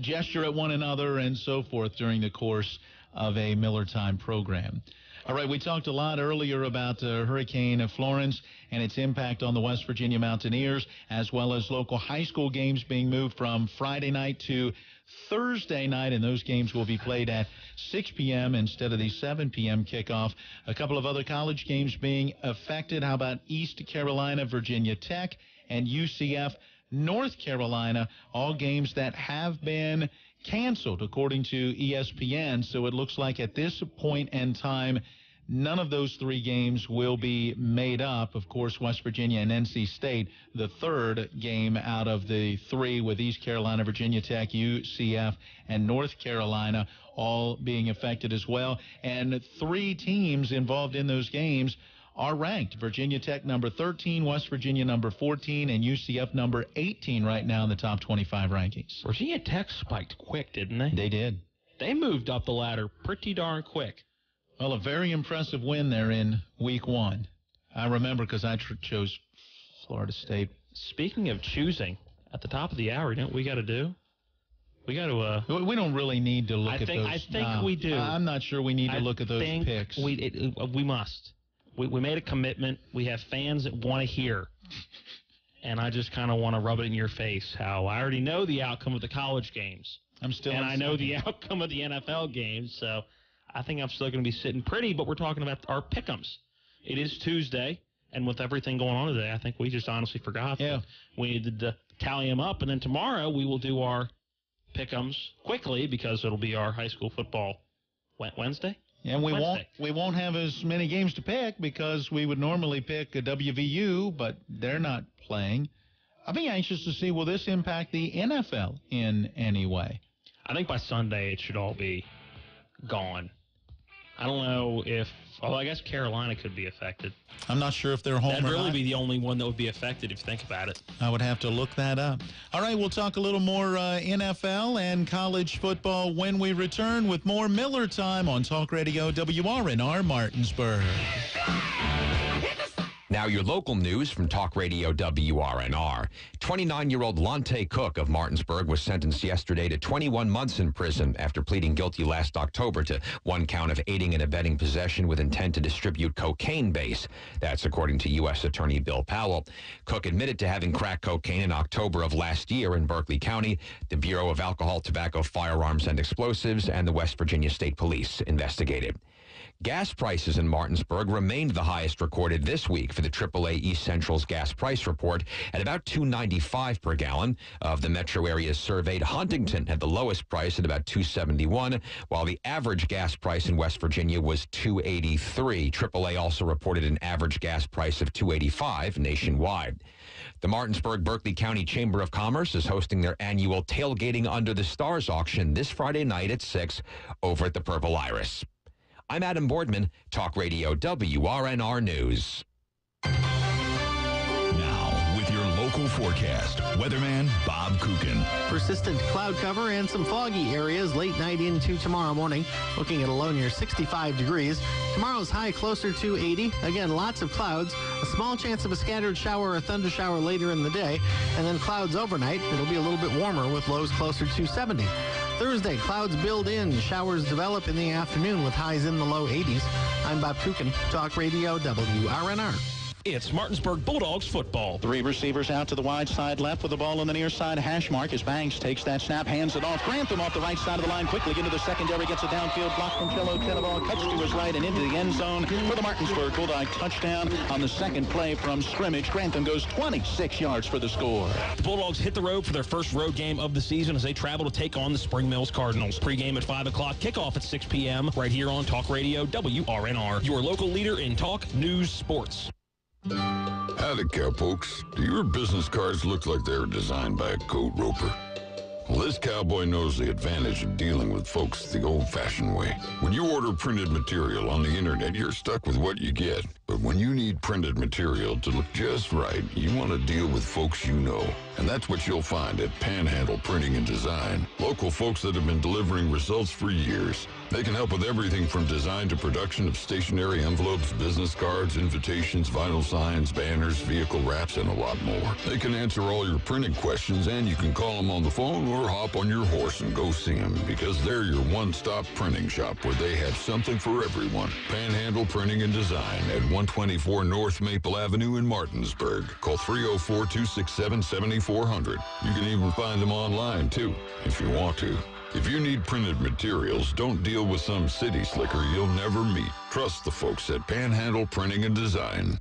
gesture at one another and so forth during the course of a Miller Time program. All right, we talked a lot earlier about Hurricane Florence and its impact on the West Virginia Mountaineers, as well as local high school games being moved from Friday night to Thursday night, and those games will be played at 6 p.m. instead of the 7 p.m. kickoff. A couple of other college games being affected. How about East Carolina, Virginia Tech, and UCF, North Carolina, all games that have been canceled, according to ESPN. So it looks like at this point in time, none of those 3 games will be made up. Of course, West Virginia and NC State, the third game out of the 3, with East Carolina, Virginia Tech, UCF, and North Carolina all being affected as well. And 3 teams involved in those games are ranked. Virginia Tech number 13, West Virginia number 14, and UCF number 18 right now in the top 25 rankings. Virginia Tech spiked quick, didn't they? They did. They moved up the ladder pretty darn quick. Well, a very impressive win there in week 1. I remember because I chose Florida State. Speaking of choosing, at the top of the hour, you know what we got to do? We got to... we don't really need to look at those. I think we do. I'm not sure we need to look at those picks. We must. We made a commitment. We have fans that want to hear. And I just kind of want to rub it in your face how I already know the outcome of the college games. And I know the outcome of the NFL games, so I think I'm still going to be sitting pretty, but we're talking about our pick'ems. It is Tuesday, and with everything going on today, I think we just honestly forgot. Yeah. We needed to tally them up, and then tomorrow we will do our pick'ems quickly because it'll be our high school football Wednesday. And we won't have as many games to pick because we would normally pick a WVU, but they're not playing. I'll be anxious to see, will this impact the NFL in any way? I think by Sunday it should all be gone. I don't know if, I guess Carolina could be affected. I'm not sure if they're home or not. That'd really be the only one that would be affected if you think about it. I would have to look that up. All right, we'll talk a little more NFL and college football when we return with more Miller Time on Talk Radio WRNR Martinsburg. Now your local news from Talk Radio WRNR. 29-year-old Lonte Cook of Martinsburg was sentenced yesterday to 21 months in prison after pleading guilty last October to 1 count of aiding and abetting possession with intent to distribute cocaine base. That's according to U.S. Attorney Bill Powell. Cook admitted to having crack cocaine in October of last year in Berkeley County. The Bureau of Alcohol, Tobacco, Firearms, and Explosives and the West Virginia State Police investigated. Gas prices in Martinsburg remained the highest recorded this week for the AAA East Central's gas price report at about $2.95 per gallon. Of the metro areas surveyed, Huntington had the lowest price at about $2.71, while the average gas price in West Virginia was $2.83. AAA also reported an average gas price of $2.85 nationwide. The Martinsburg-Berkeley County Chamber of Commerce is hosting their annual Tailgating Under the Stars auction this Friday night at 6 over at the Purple Iris. I'm Adam Boardman, Talk Radio WRNR News. Now, with your local forecast, weatherman Bob Kukin. Persistent cloud cover and some foggy areas late night into tomorrow morning. Looking at a low near 65 degrees. Tomorrow's high closer to 80. Again, lots of clouds. A small chance of a scattered shower or thunder shower later in the day. And then clouds overnight. It'll be a little bit warmer with lows closer to 70. Thursday, clouds build in. Showers develop in the afternoon with highs in the low 80s. I'm Bob Kukin, Talk Radio WRNR. It's Martinsburg Bulldogs football. 3 receivers out to the wide side left with the ball on the near side hash mark as Banks takes that snap, hands it off. Grantham off the right side of the line quickly into the secondary, gets a downfield block from Cello. Ball cuts to his right and into the end zone for the Martinsburg Bulldog touchdown on the second play from scrimmage. Grantham goes 26 yards for the score. The Bulldogs hit the road for their first road game of the season as they travel to take on the Spring Mills Cardinals. Pre-game at 5 o'clock, kickoff at 6 p.m. right here on Talk Radio WRNR, your local leader in talk, news, sports. Howdy, cowpokes. Do your business cards look like they were designed by a code roper? Well, this cowboy knows the advantage of dealing with folks the old-fashioned way. When you order printed material on the internet, you're stuck with what you get. But when you need printed material to look just right, you want to deal with folks you know. And that's what you'll find at Panhandle Printing and Design. Local folks that have been delivering results for years. They can help with everything from design to production of stationery envelopes, business cards, invitations, vinyl signs, banners, vehicle wraps, and a lot more. They can answer all your printing questions, and you can call them on the phone or hop on your horse and go see them, because they're your one-stop printing shop where they have something for everyone. Panhandle Printing and Design at 124 North Maple Avenue in Martinsburg. Call 304-267-7400. You can even find them online, too, if you want to. If you need printed materials, don't deal with some city slicker you'll never meet. Trust the folks at Panhandle Printing and Design.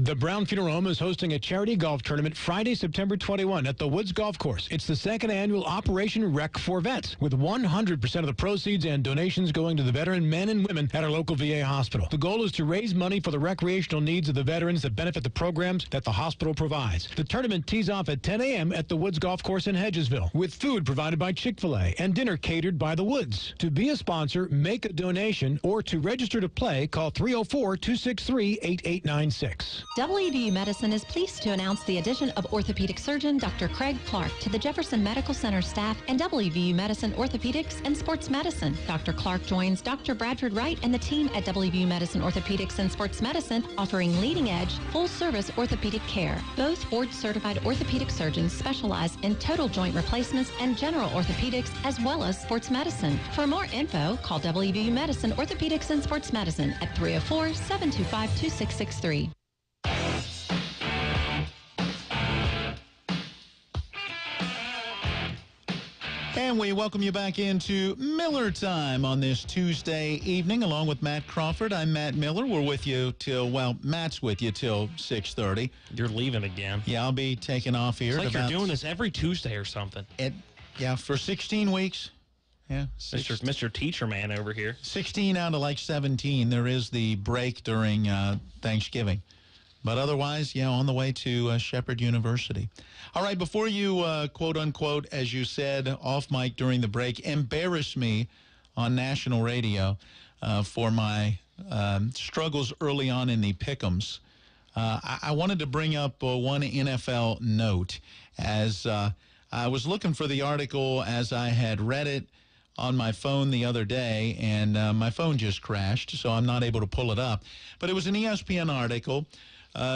The Brown Funeral Home is hosting a charity golf tournament Friday, September 21 at the Woods Golf Course. It's the second annual Operation Rec for Vets, with 100% of the proceeds and donations going to the veteran men and women at our local VA hospital. The goal is to raise money for the recreational needs of the veterans that benefit the programs that the hospital provides. The tournament tees off at 10 a.m. at the Woods Golf Course in Hedgesville, with food provided by Chick-fil-A and dinner catered by the Woods. To be a sponsor, make a donation, or to register to play, call 304-263-8896. WVU Medicine is pleased to announce the addition of orthopedic surgeon Dr. Craig Clark to the Jefferson Medical Center staff and WVU Medicine Orthopedics and Sports Medicine. Dr. Clark joins Dr. Bradford Wright and the team at WVU Medicine Orthopedics and Sports Medicine, offering leading-edge, full-service orthopedic care. Both board-certified orthopedic surgeons specialize in total joint replacements and general orthopedics, as well as sports medicine. For more info, call WVU Medicine Orthopedics and Sports Medicine at 304-725-2663. And we welcome you back into Miller Time on this Tuesday evening, along with Matt Crawford. I'm Matt Miller. We're with you till, well, Matt's with you till 6:30. You're leaving again. Yeah, I'll be taking off here. It's like you're doing this every Tuesday or something. Yeah, for 16 weeks. Yeah. Mr. Teacher Man over here. 16 out of like 17. There is the break during Thanksgiving. But otherwise, yeah, on the way to Shepherd University. All right, before you, quote unquote, as you said off mic during the break, embarrass me on national radio for my struggles early on in the pick'ems, I wanted to bring up one NFL note. As I was looking for the article as I had read it on my phone the other day, and my phone just crashed, so I'm not able to pull it up. But it was an ESPN article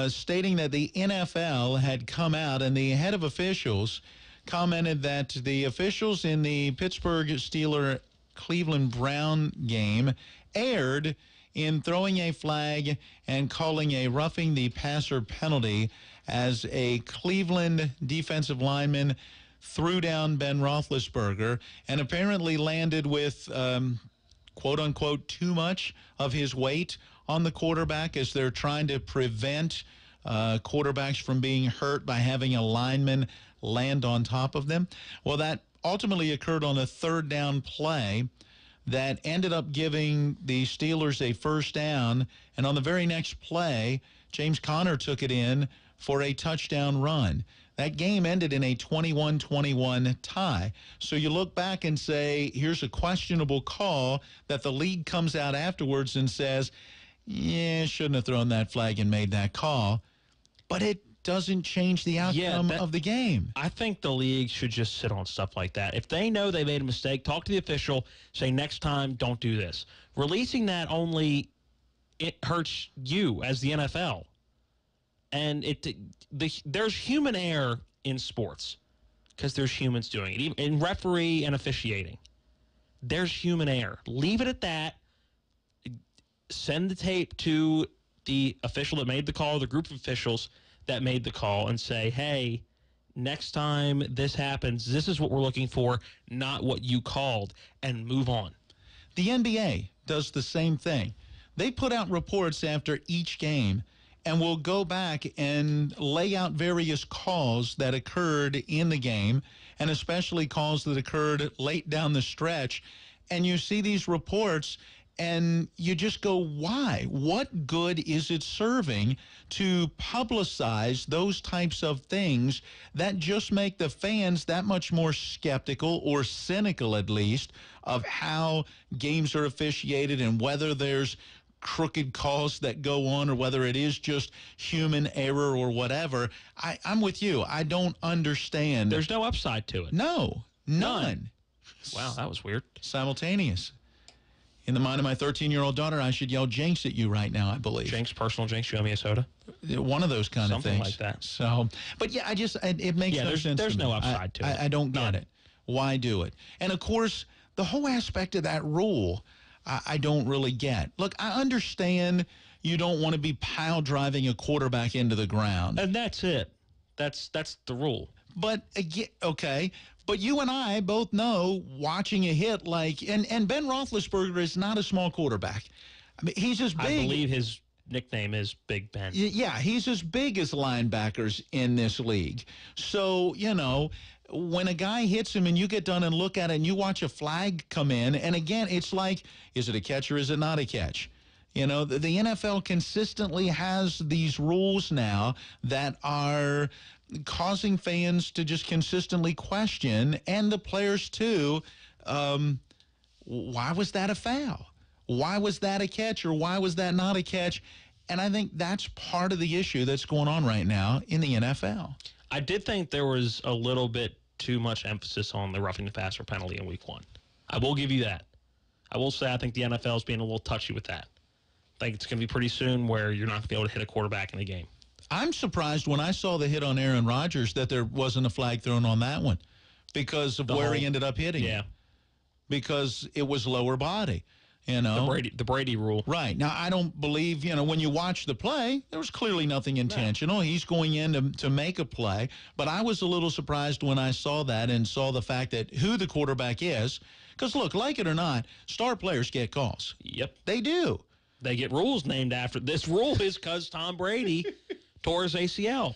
stating that the NFL had come out, and the head of officials commented that the officials in the Pittsburgh Steelers-Cleveland Brown game erred in throwing a flag and calling a roughing the passer penalty as a Cleveland defensive lineman threw down Ben Roethlisberger and apparently landed with quote-unquote, too much of his weight on the quarterback as they're trying to prevent quarterbacks from being hurt by having a lineman land on top of them. Well, that ultimately occurred on a third down play that ended up giving the Steelers a first down, and on the very next play, James Conner took it in for a touchdown run. That game ended in a 21-21 tie. So you look back and say, here's a questionable call that the league comes out afterwards and says, yeah, shouldn't have thrown that flag and made that call. But it doesn't change the outcome of the game. I think the league should just sit on stuff like that. If they know they made a mistake, talk to the official, say next time, don't do this. Releasing that it hurts you as the NFL. And there's human error in sports because there's humans doing it. Even in referee and officiating, there's human error. Leave it at that. Send the tape to the official that made the call, the group of officials that made the call, and say, hey, next time this happens, this is what we're looking for, not what you called, and move on. The NBA does the same thing. They put out reports after each game and will go back and lay out various calls that occurred in the game, and especially calls that occurred late down the stretch. And you see these reports, and you just go, why? What good is it serving to publicize those types of things that just make the fans that much more skeptical, or cynical at least, of how games are officiated and whether there's crooked calls that go on or whether it is just human error or whatever? I'm with you. I don't understand. There's no upside to it. No, none. Wow, that was weird. Simultaneous. In the mind of my 13-year-old daughter, I should yell jinx at you right now, I believe. Jinx, personal jinx, you owe me a soda? One of those kind of things. Something like that. So, but yeah, it makes no sense. There's to me. no upside to it. I don't get it. Why do it? And of course, the whole aspect of that rule, I don't really get. Look, I understand you don't want to be pile driving a quarterback into the ground. And that's it. That's the rule. But again, okay. But you and I both know, watching a hit and Ben Roethlisberger is not a small quarterback. I mean, he's as big. I believe his nickname is Big Ben. Yeah, he's as big as linebackers in this league. So, when a guy hits him and you get done and look at it and you watch a flag come in, and again, it's like, is it a catch or is it not a catch? The NFL consistently has these rules now that are causing fans to just consistently question, and the players too, why was that a foul? Why was that a catch, or why was that not a catch? And I think that's part of the issue that's going on right now in the NFL. I did think there was a little bit too much emphasis on the roughing the passer penalty in Week 1. I will give you that. I will say I think the NFL is being a little touchy with that. I think it's going to be pretty soon where you're not going to be able to hit a quarterback in the game. I'm surprised when I saw the hit on Aaron Rodgers that there wasn't a flag thrown on that one because of where he ended up hitting. Yeah. Because it was lower body, The Brady rule. Right. Now, I don't believe, when you watch the play, there was clearly nothing intentional. He's going in to make a play. But I was a little surprised when I saw that and saw the fact that who the quarterback is. Because, look, like it or not, star players get calls. Yep. They do. They get rules named after. This rule is because Tom Brady tore his ACL.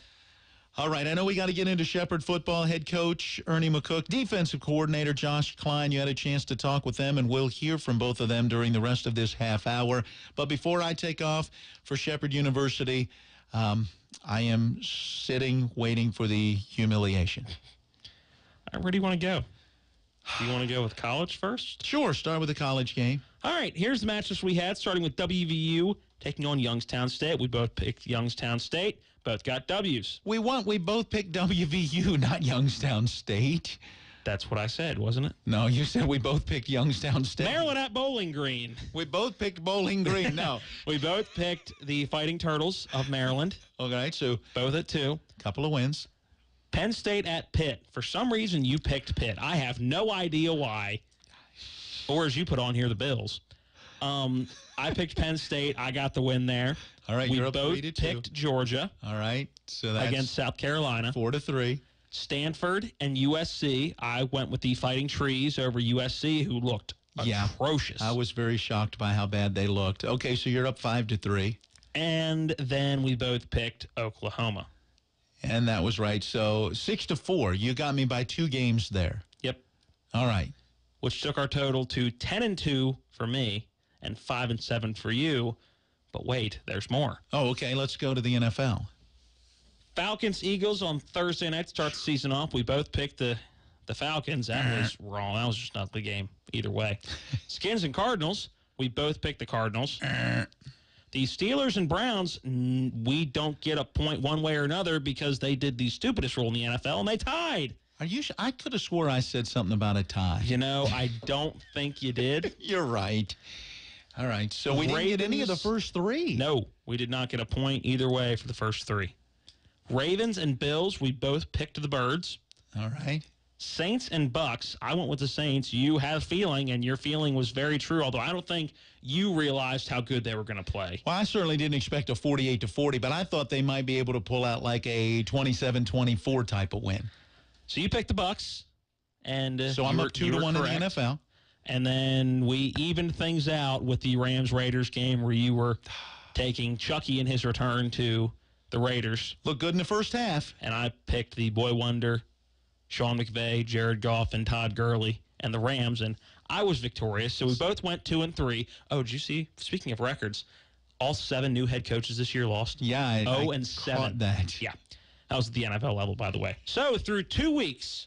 All right, I know we got to get into Shepherd football. Head coach Ernie McCook, defensive coordinator Josh Klein. You had a chance to talk with them, and we'll hear from both of them during the rest of this half hour. But before I take off for Shepherd University, I am sitting waiting for the humiliation. Where do you want to go? Do you want to go with college first? Sure, start with the college game. All right, here's the matches we had, starting with WVU taking on Youngstown State. We both picked Youngstown State. Both got W's. We both picked WVU, not Youngstown State. That's what I said, wasn't it? No, you said we both picked Youngstown State. Maryland at Bowling Green. We both picked Bowling Green. No. We both picked the Fighting Turtles of Maryland. Okay, so both at 2. Couple of wins. Penn State at Pitt. For some reason, you picked Pitt. I have no idea why. Or as you put on here, the Bills. I picked Penn State. I got the win there. All right, we you're up both 3-2. picked Georgia. All right, so that's against South Carolina. 4-3. Stanford and USC. I went with the Fighting Trees over USC, who looked atrocious. I was very shocked by how bad they looked. Okay, so you're up 5-3. And then we both picked Oklahoma. And that was right. So 6-4. You got me by 2 games there. Yep. All right. Which took our total to 10-2 for me and 5-7 for you. But wait, there's more. Oh, okay. Let's go to the NFL. Falcons Eagles on Thursday night to start the season off. We both picked the Falcons. That was wrong. That was just not the game either way. Skins and Cardinals. We both picked the Cardinals. The Steelers and Browns, we don't get a point one way or another because they did the stupidest rule in the NFL, and they tied. Are you? I could have swore I said something about a tie. You know, I don't think you did. You're right. All right. So we didn't get any of the first 3. No, we did not get a point either way for the first 3. Ravens and Bills, we both picked the Birds. All right. Saints and Bucks, I went with the Saints. You had a feeling, and your feeling was very true, although I don't think you realized how good they were going to play. Well, I certainly didn't expect a 48-40, but I thought they might be able to pull out like a 27-24 type of win. So you picked the Bucks, and so I'm up 2-1 in the NFL. And then we evened things out with the Rams-Raiders game where you were taking Chucky in his return to the Raiders. Looked good in the first half. And I picked the boy wonder, Sean McVay, Jared Goff, and Todd Gurley, and the Rams, and I was victorious. So we both went 2-3. Oh, did you see? Speaking of records, all 7 new head coaches this year lost. Yeah, I 0-7. Caught that. Yeah, that was at the NFL level, by the way. So through 2 weeks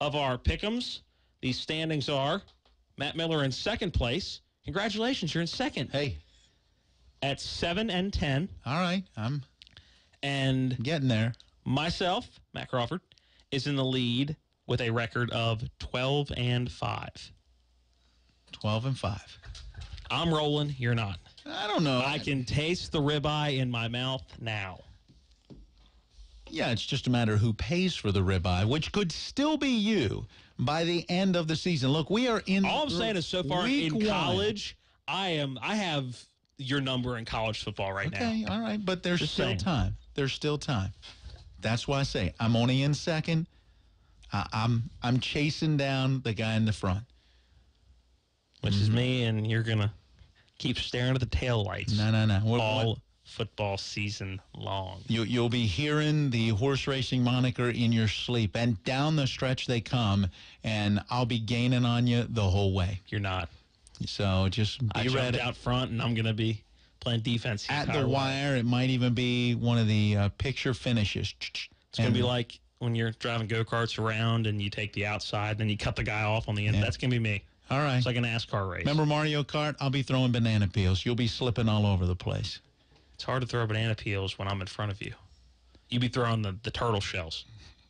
of our pick'ems, the standings are Matt Miller in second place. Congratulations, you're in second. Hey, at 7-10. All right, I'm and getting there. Myself, Matt Crawford, is in the lead with a record of 12-5. 12-5. I'm rolling. You're not. I don't know. I can taste the ribeye in my mouth now. Yeah, it's just a matter of who pays for the ribeye, which could still be you by the end of the season. Look, we are in. All I'm saying is, so far in college, I have your number in college football right now. Okay, all right, but there's Just still saying. time. There's still time. That's why I say I'm only in second. I'm chasing down the guy in the front, which is me, and you're gonna keep staring at the taillights. No. All football season long. You'll be hearing the horse racing moniker in your sleep, and down the stretch they come, and I'll be gaining on you the whole way. You're not. So just be I ready. jumped out front, and I'm gonna be playing defense At the wire. It might even be one of the picture finishes. It's going to be like when you're driving go-karts around and you take the outside, then you cut the guy off on the end. Yeah. That's going to be me. All right. It's like a NASCAR race. Remember Mario Kart? I'll be throwing banana peels. You'll be slipping all over the place. It's hard to throw banana peels when I'm in front of you. You be throwing the turtle shells.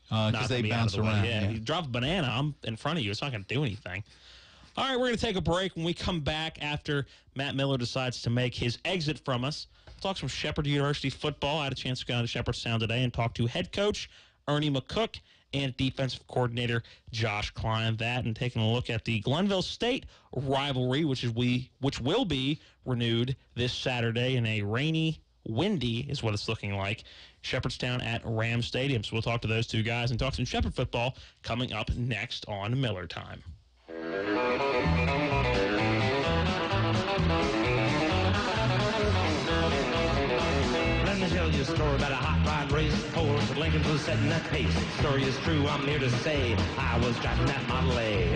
Because they bounce around. Yeah. You drop a banana, I'm in front of you. It's not going to do anything. All right, we're going to take a break. When we come back after Matt Miller decides to make his exit from us, we'll talk some Shepherd University football. I had a chance to go down to Shepherdstown today and talk to head coach Ernie McCook and defensive coordinator Josh Klein. That and taking a look at the Glenville State rivalry, which will be renewed this Saturday in a rainy, windy is what it's looking like. Shepherdstown at Ram Stadium. So we'll talk to those two guys and talk some Shepherd football coming up next on Miller Time. Let me tell you a story about a hot rod race course. Lincoln was setting that pace. The story is true, I'm here to say I was driving that Model A.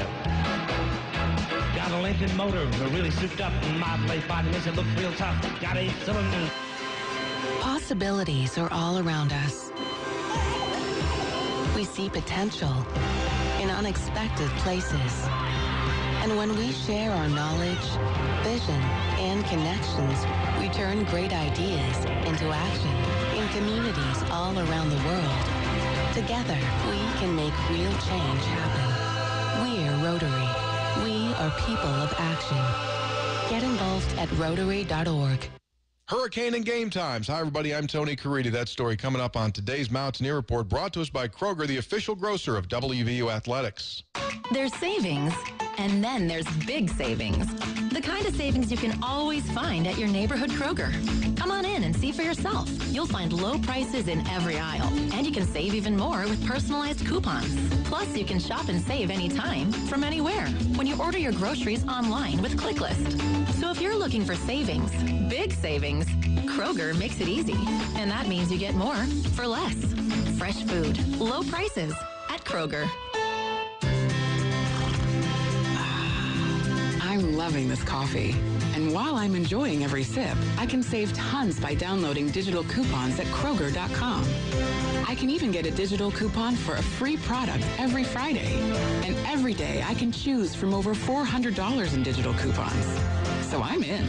Got a Lincoln motor, really souped up. Model A body makes it look real tough. Got 8 cylinders. Possibilities are all around us. We see potential in unexpected places. And when we share our knowledge, vision, and connections, we turn great ideas into action in communities all around the world. Together, we can make real change happen. We're Rotary. We are people of action. Get involved at Rotary.org. Hurricane and game times. Hi, everybody. I'm Tony Caridi. That story coming up on today's Mountaineer Report, brought to us by Kroger, the official grocer of WVU Athletics. There's savings, and then there's big savings. The kind of savings you can always find at your neighborhood Kroger. Come on in and see See for yourself. You'll find low prices in every aisle, and you can save even more with personalized coupons. Plus, you can shop and save anytime from anywhere when you order your groceries online with ClickList. So if you're looking for savings, big savings, Kroger makes it easy. And that means you get more for less. Fresh food, low prices at Kroger. I'm loving this coffee. And while I'm enjoying every sip, I can save tons by downloading digital coupons at Kroger.com. I can even get a digital coupon for a free product every Friday. And every day I can choose from over $400 in digital coupons. So I'm in.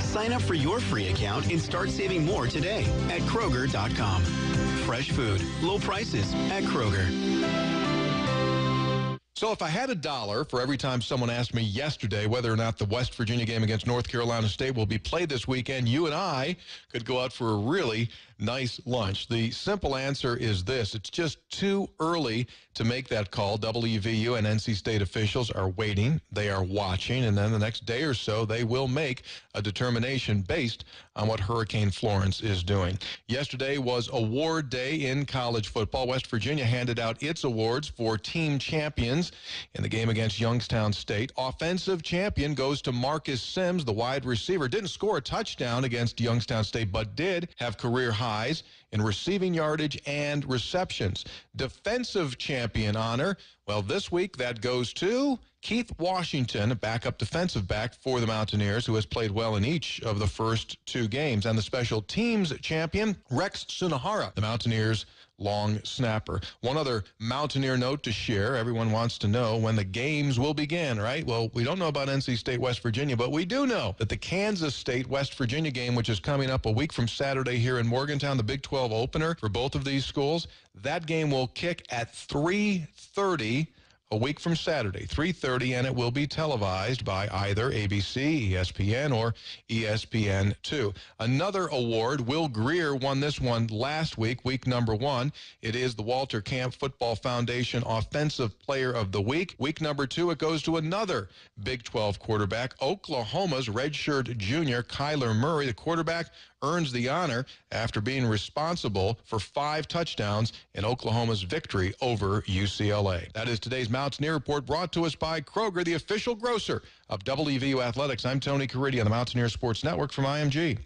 Sign up for your free account and start saving more today at Kroger.com. Fresh food, low prices at Kroger. So if I had $1 for every time someone asked me yesterday whether or not the West Virginia game against North Carolina State will be played this weekend, you and I could go out for a really nice lunch. The simple answer is this. It's just too early to make that call. WVU and NC State officials are waiting. They are watching. And then the next day or so, they will make a determination based on what Hurricane Florence is doing. Yesterday was award day in college football. West Virginia handed out its awards for team champions in the game against Youngstown State. Offensive champion goes to Marcus Sims, the wide receiver. Didn't score a touchdown against Youngstown State, but did have career highs in receiving yardage and receptions. Defensive champion honor, well, this week that goes to Keith Washington, a backup defensive back for the Mountaineers, who has played well in each of the first two games. And the special teams champion, Rex Sunahara, the Mountaineers' long snapper. One other Mountaineer note to share. Everyone wants to know when the games will begin, right? Well, we don't know about NC State, West Virginia, but we do know that the Kansas State, West Virginia game, which is coming up a week from Saturday here in Morgantown, the Big 12 opener for both of these schools, that game will kick at 3:30 a week from Saturday, 3:30, and it will be televised by either ABC, ESPN, or ESPN2. Another award, Will Greer won this one last week, week number 1. It is the Walter Camp Football Foundation Offensive Player of the Week. Week number 2, it goes to another Big 12 quarterback, Oklahoma's redshirt junior, Kyler Murray. The quarterback earns the honor after being responsible for 5 touchdowns in Oklahoma's victory over UCLA. That is today's Mountaineer Report, brought to us by Kroger, the official grocer of WVU Athletics. I'm Tony Caridi on the Mountaineer Sports Network from IMG.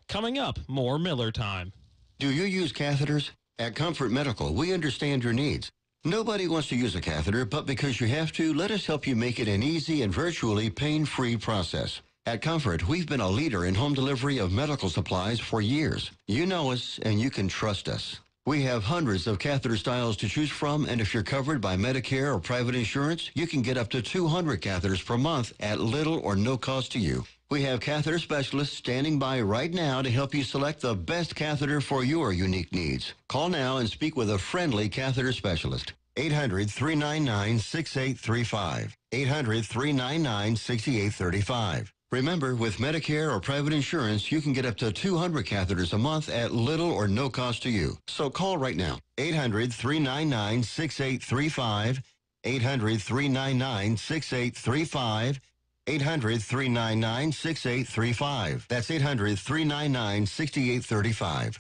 Coming up, more Miller time. Do you use catheters? At Comfort Medical, we understand your needs. Nobody wants to use a catheter, but because you have to, let us help you make it an easy and virtually pain-free process. At Comfort, we've been a leader in home delivery of medical supplies for years. You know us, and you can trust us. We have hundreds of catheter styles to choose from, and if you're covered by Medicare or private insurance, you can get up to 200 catheters per month at little or no cost to you. We have catheter specialists standing by right now to help you select the best catheter for your unique needs. Call now and speak with a friendly catheter specialist. 800-399-6835. 800-399-6835. Remember, with Medicare or private insurance, you can get up to 200 catheters a month at little or no cost to you. So call right now. 800-399-6835. 800-399-6835. 800-399-6835. That's 800-399-6835.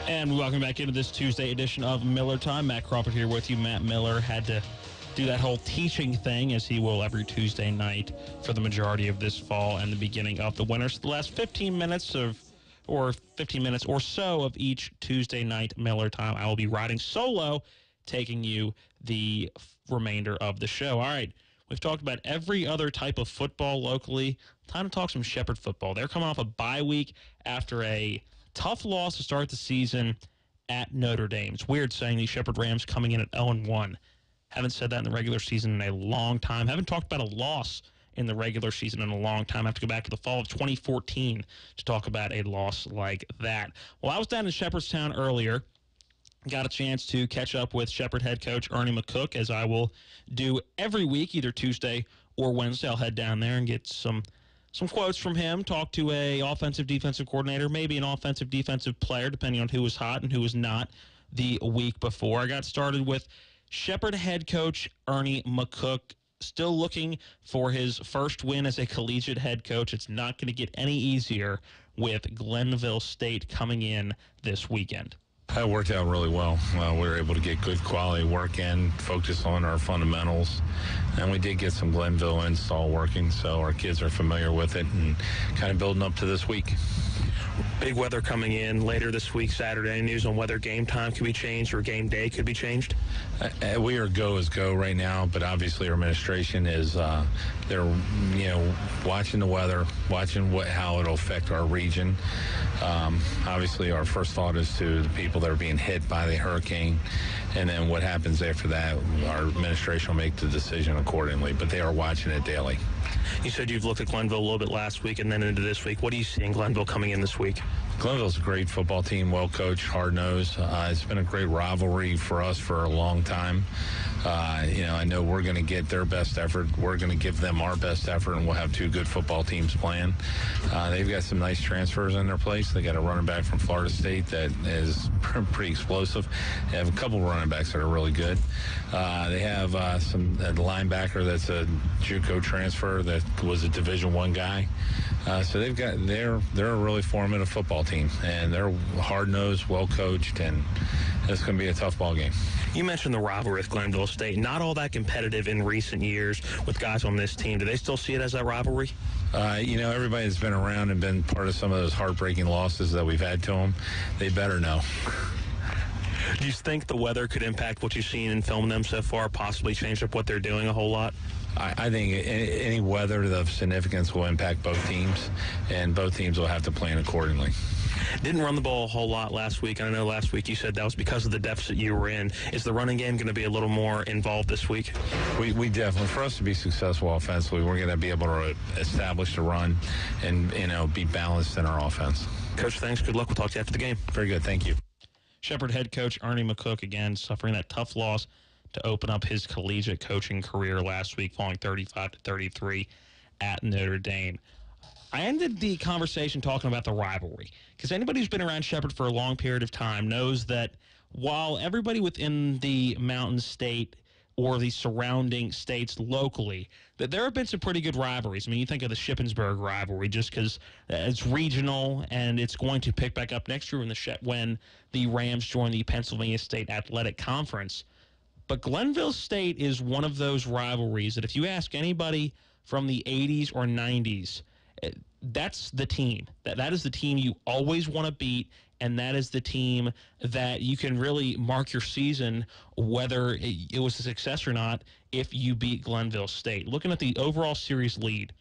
And welcome back into this Tuesday edition of Miller Time. Matt Crawford here with you. Matt Miller had to do that whole teaching thing, as he will every Tuesday night for the majority of this fall and the beginning of the winter. So the last 15 minutes or so of each Tuesday night Miller Time, I will be riding solo, taking you the remainder of the show. All right, we've talked about every other type of football locally. Time to talk some Shepherd football. They're coming off a bye week after a tough loss to start the season at Notre Dame. It's weird saying the Shepherd Rams coming in at 0-1. Haven't said that in the regular season in a long time. Haven't talked about a loss in the regular season in a long time. I have to go back to the fall of 2014 to talk about a loss like that. Well, I was down in Shepherdstown earlier. Got a chance to catch up with Shepherd head coach Ernie McCook, as I will do every week, either Tuesday or Wednesday. I'll head down there and get some quotes from him, talk to a offensive defensive coordinator, maybe an offensive defensive player, depending on who was hot and who was not the week before. I got started with Shepherd head coach Ernie McCook, still looking for his first win as a collegiate head coach. It's not going to get any easier with Glenville State coming in this weekend. That worked out really well. We were able to get good quality work in, focus on our fundamentals, and we did get some Glenville install working, so our kids are familiar with it and kind of building up to this week. Big weather coming in later this week, Saturday. News on whether game time could be changed or game day could be changed? We are go as go right now, but obviously our administration is they're watching the weather, watching how it'll affect our region. Obviously, our first thought is to the people that are being hit by the hurricane, and then what happens after that, our administration will make the decision accordingly, but they are watching it daily. You said you've looked at Glenville a little bit last week and then into this week. What do you see in Glenville coming in this week? Glenville's a great football team, well coached, hard nosed. It's been a great rivalry for us for a long time. I know we're going to get their best effort. We're going to give them our best effort, and we'll have two good football teams playing. They've got some nice transfers in their place. They got a running back from Florida State that is pretty explosive. They have a couple running backs that are really good. They have a linebacker that's a JUCO transfer that was a Division I guy. So they're a really formative football team, and they're hard-nosed, well-coached, and it's going to be a tough ball game. You mentioned the rivalry with Glenville State. Not all that competitive in recent years with guys on this team. Do they still see it as that rivalry? Everybody that's been around and been part of some of those heartbreaking losses that we've had to them, they better know. Do you think the weather could impact what you've seen in filming them so far, possibly change up what they're doing a whole lot? I think any weather of significance will impact both teams, and both teams will have to plan accordingly. Didn't run the ball a whole lot last week. I know last week you said that was because of the deficit you were in. Is the running game going to be a little more involved this week? We definitely, for us to be successful offensively, we're going to be able to establish the run and, be balanced in our offense. Coach, thanks. Good luck. We'll talk to you after the game. Very good. Thank you. Shepherd head coach Ernie McCook, again, suffering that tough loss to open up his collegiate coaching career last week, falling 35-33 at Notre Dame. I ended the conversation talking about the rivalry because anybody who's been around Shepherd for a long period of time knows that while everybody within the Mountain State or the surrounding states locally, that there have been some pretty good rivalries. I mean, you think of the Shippensburg rivalry just because it's regional and it's going to pick back up next year when the Rams join the Pennsylvania State Athletic Conference. But Glenville State is one of those rivalries that if you ask anybody from the 80s or 90s, that's the team. That is the team you always want to beat, and that is the team that you can really mark your season, whether it was a success or not, if you beat Glenville State. Looking at the overall series lead,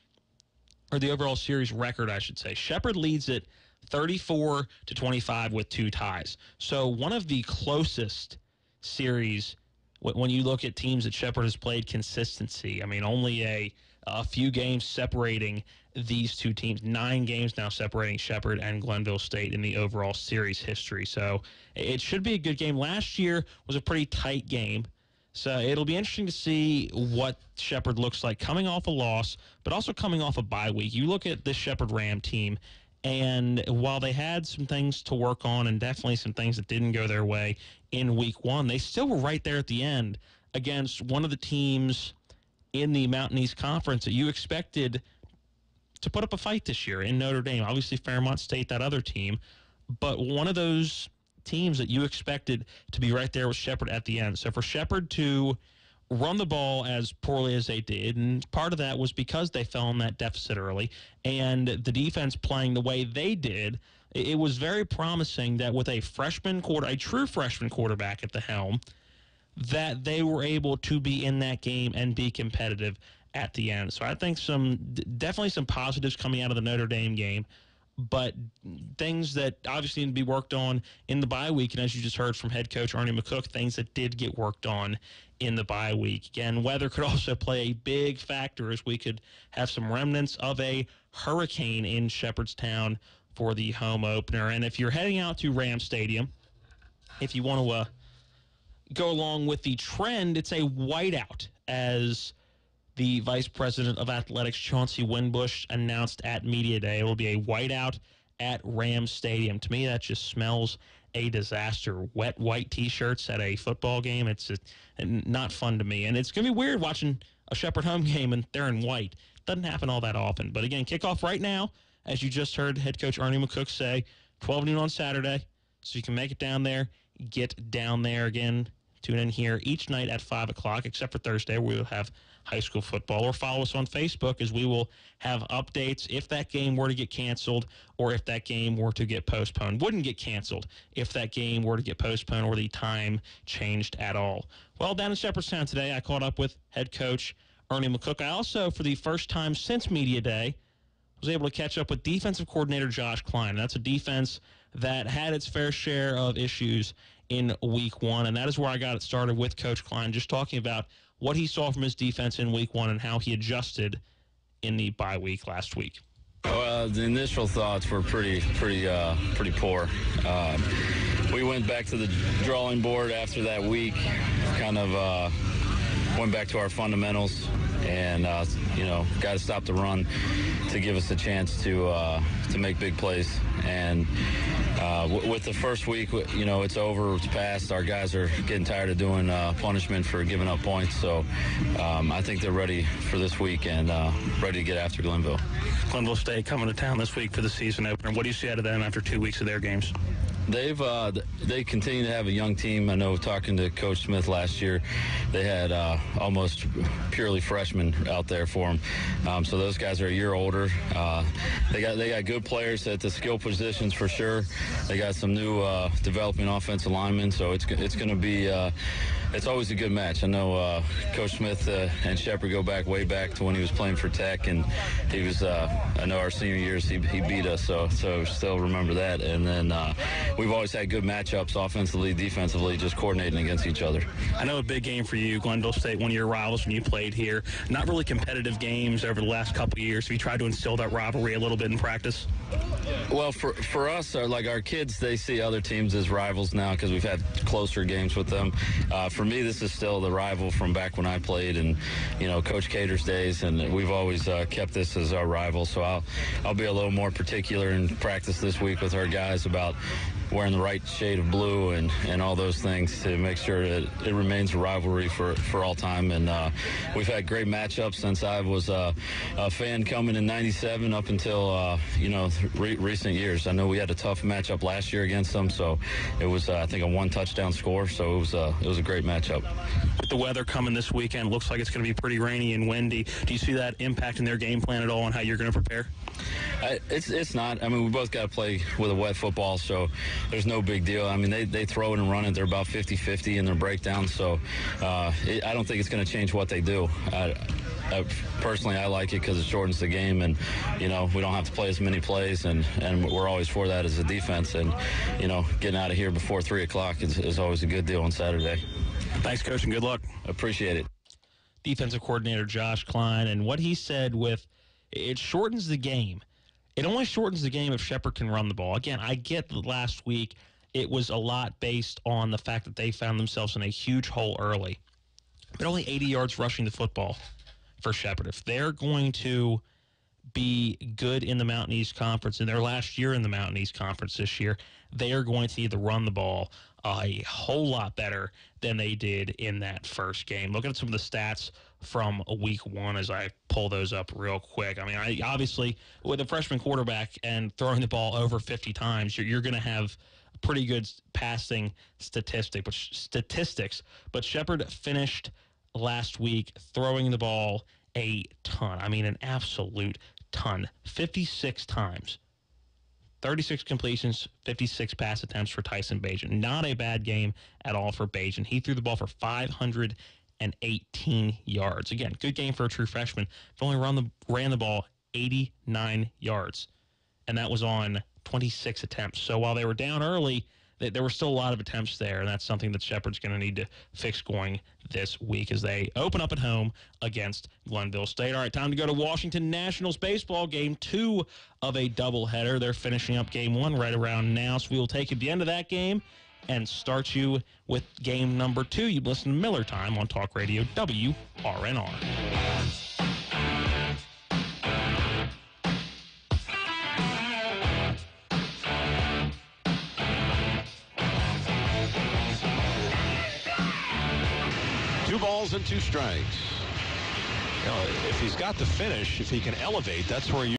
or the overall series record, I should say, Shepherd leads it 34-25 with 2 ties. So one of the closest series when you look at teams that Shepherd has played consistency. I mean, only a few games separating these two teams. 9 games now separating Shepherd and Glenville State in the overall series history. So it should be a good game. Last year was a pretty tight game. So it'll be interesting to see what Shepherd looks like coming off a loss, but also coming off a bye week. You look at this Shepherd Ram team, and while they had some things to work on and definitely some things that didn't go their way in week 1, they still were right there at the end against one of the teams in the Mountain East Conference that you expected to put up a fight this year in Notre Dame. Obviously, Fairmont State, that other team, but one of those teams that you expected to be right there with Shepherd at the end. So for Shepherd to run the ball as poorly as they did, and part of that was because they fell in that deficit early, and the defense playing the way they did, it was very promising that with a true freshman quarterback at the helm, that they were able to be in that game and be competitive at the end. So I think definitely some positives coming out of the Notre Dame game, but things that obviously need to be worked on in the bye week. And as you just heard from head coach Ernie McCook, things that did get worked on in the bye week. Again, weather could also play a big factor as we could have some remnants of a hurricane in Shepherdstown for the home opener. And if you're heading out to Ram Stadium, if you want to go along with the trend, it's a whiteout, as the Vice President of Athletics, Chauncey Winbush, announced at Media Day. It will be a whiteout at Ram Stadium. To me, that just smells a disaster. Wet white T-shirts at a football game, it's not fun to me. And it's going to be weird watching a Shepherd home game and they're in white. Doesn't happen all that often. But again, kickoff right now, as you just heard head coach Ernie McCook say, 12 noon on Saturday. So you can make it down there, get down there again. Tune in here each night at 5 o'clock, except for Thursday, where we will have high school football. Or follow us on Facebook, as we will have updates if that game were to get canceled or if that game were to get postponed. Wouldn't get canceled if that game were to get postponed or the time changed at all. Well, down in Shepherdstown today, I caught up with head coach Ernie McCook. I also, for the first time since Media Day, was able to catch up with defensive coordinator Josh Klein. That's a defense that had its fair share of issues in week one, and that is where I got it started with Coach Klein, just talking about what he saw from his defense in week one and how he adjusted in the bye week last week. Well, the initial thoughts were pretty poor. We went back to the drawing board after that week, kind of went back to our fundamentals, and got to stop the run to give us a chance to make big plays. And with the first week, it's over, it's past. Our guys are getting tired of doing punishment for giving up points. So I think they're ready for this week and ready to get after Glenville. Glenville State coming to town this week for the season opener. What do you see out of them after 2 weeks of their games? They continue to have a young team. I know, talking to Coach Smith last year, they had almost purely freshmen out there for them. So those guys are a year older. They got good players at the skill positions for sure. They got some new developing offensive linemen. So it's going to be it's always a good match. I know Coach Smith and Shepherd go way back to when he was playing for Tech, and he was I know our senior years he beat us. So still remember that. And then we've always had good matchups offensively, defensively, just coordinating against each other. I know a big game for you, Glenville State, one of your rivals when you played here. Not really competitive games over the last couple of years. Have you tried to instill that rivalry a little bit in practice? Well, for us, our kids, they see other teams as rivals now because we've had closer games with them. For me, this is still the rival from back when I played and, Coach Cater's days, and we've always kept this as our rival. So I'll be a little more particular in practice this week with our guys about wearing the right shade of blue and all those things to make sure that it remains a rivalry for all time. And we've had great matchups since I was a fan coming in '97 up until recent years. I know we had a tough matchup last year against them, so it was I think a 1 touchdown score. So it was a great matchup. With the weather coming this weekend, looks like it's going to be pretty rainy and windy. Do you see that impacting their game plan at all on how you're going to prepare? It's not. I mean, we both got to play with a wet football, so there's no big deal. I mean, they throw it and run it. They're about 50-50 in their breakdowns, so I don't think it's going to change what they do. Personally, I like it because it shortens the game, and we don't have to play as many plays, and we're always for that as a defense. And getting out of here before 3 o'clock is always a good deal on Saturday. Thanks, Coach, and good luck. Appreciate it. Defensive coordinator Josh Klein, and what he said with it shortens the game. It only shortens the game if Shepherd can run the ball. Again, I get that last week it was a lot based on the fact that they found themselves in a huge hole early, but only 80 yards rushing the football for Shepherd. If they're going to be good in the Mountain East Conference in their last year in the Mountain East Conference this year, they are going to need to run the ball a whole lot better than they did in that first game. Look at some of the stats from week one as I pull those up real quick. I mean, obviously, with a freshman quarterback and throwing the ball over 50 times, you're going to have pretty good passing statistics. But Shepherd finished last week throwing the ball a ton. I mean, an absolute ton. 56 times. 36 completions, 56 pass attempts for Tyson Bajan. Not a bad game at all for Bajan. He threw the ball for 518 yards. Again, good game for a true freshman. He only ran the ball 89 yards, and that was on 26 attempts. So while they were down early, there were still a lot of attempts there, and that's something that Shepherd's going to need to fix going this week as they open up at home against Glenville State. All right, time to go to Washington Nationals baseball, game 2 of a doubleheader. They're finishing up game 1 right around now, so we will take you to the end of that game and start you with game number 2. You listen to Miller Time on Talk Radio WRNR. balls and 2 strikes. You know, if he's got the finish, if he can elevate, that's where you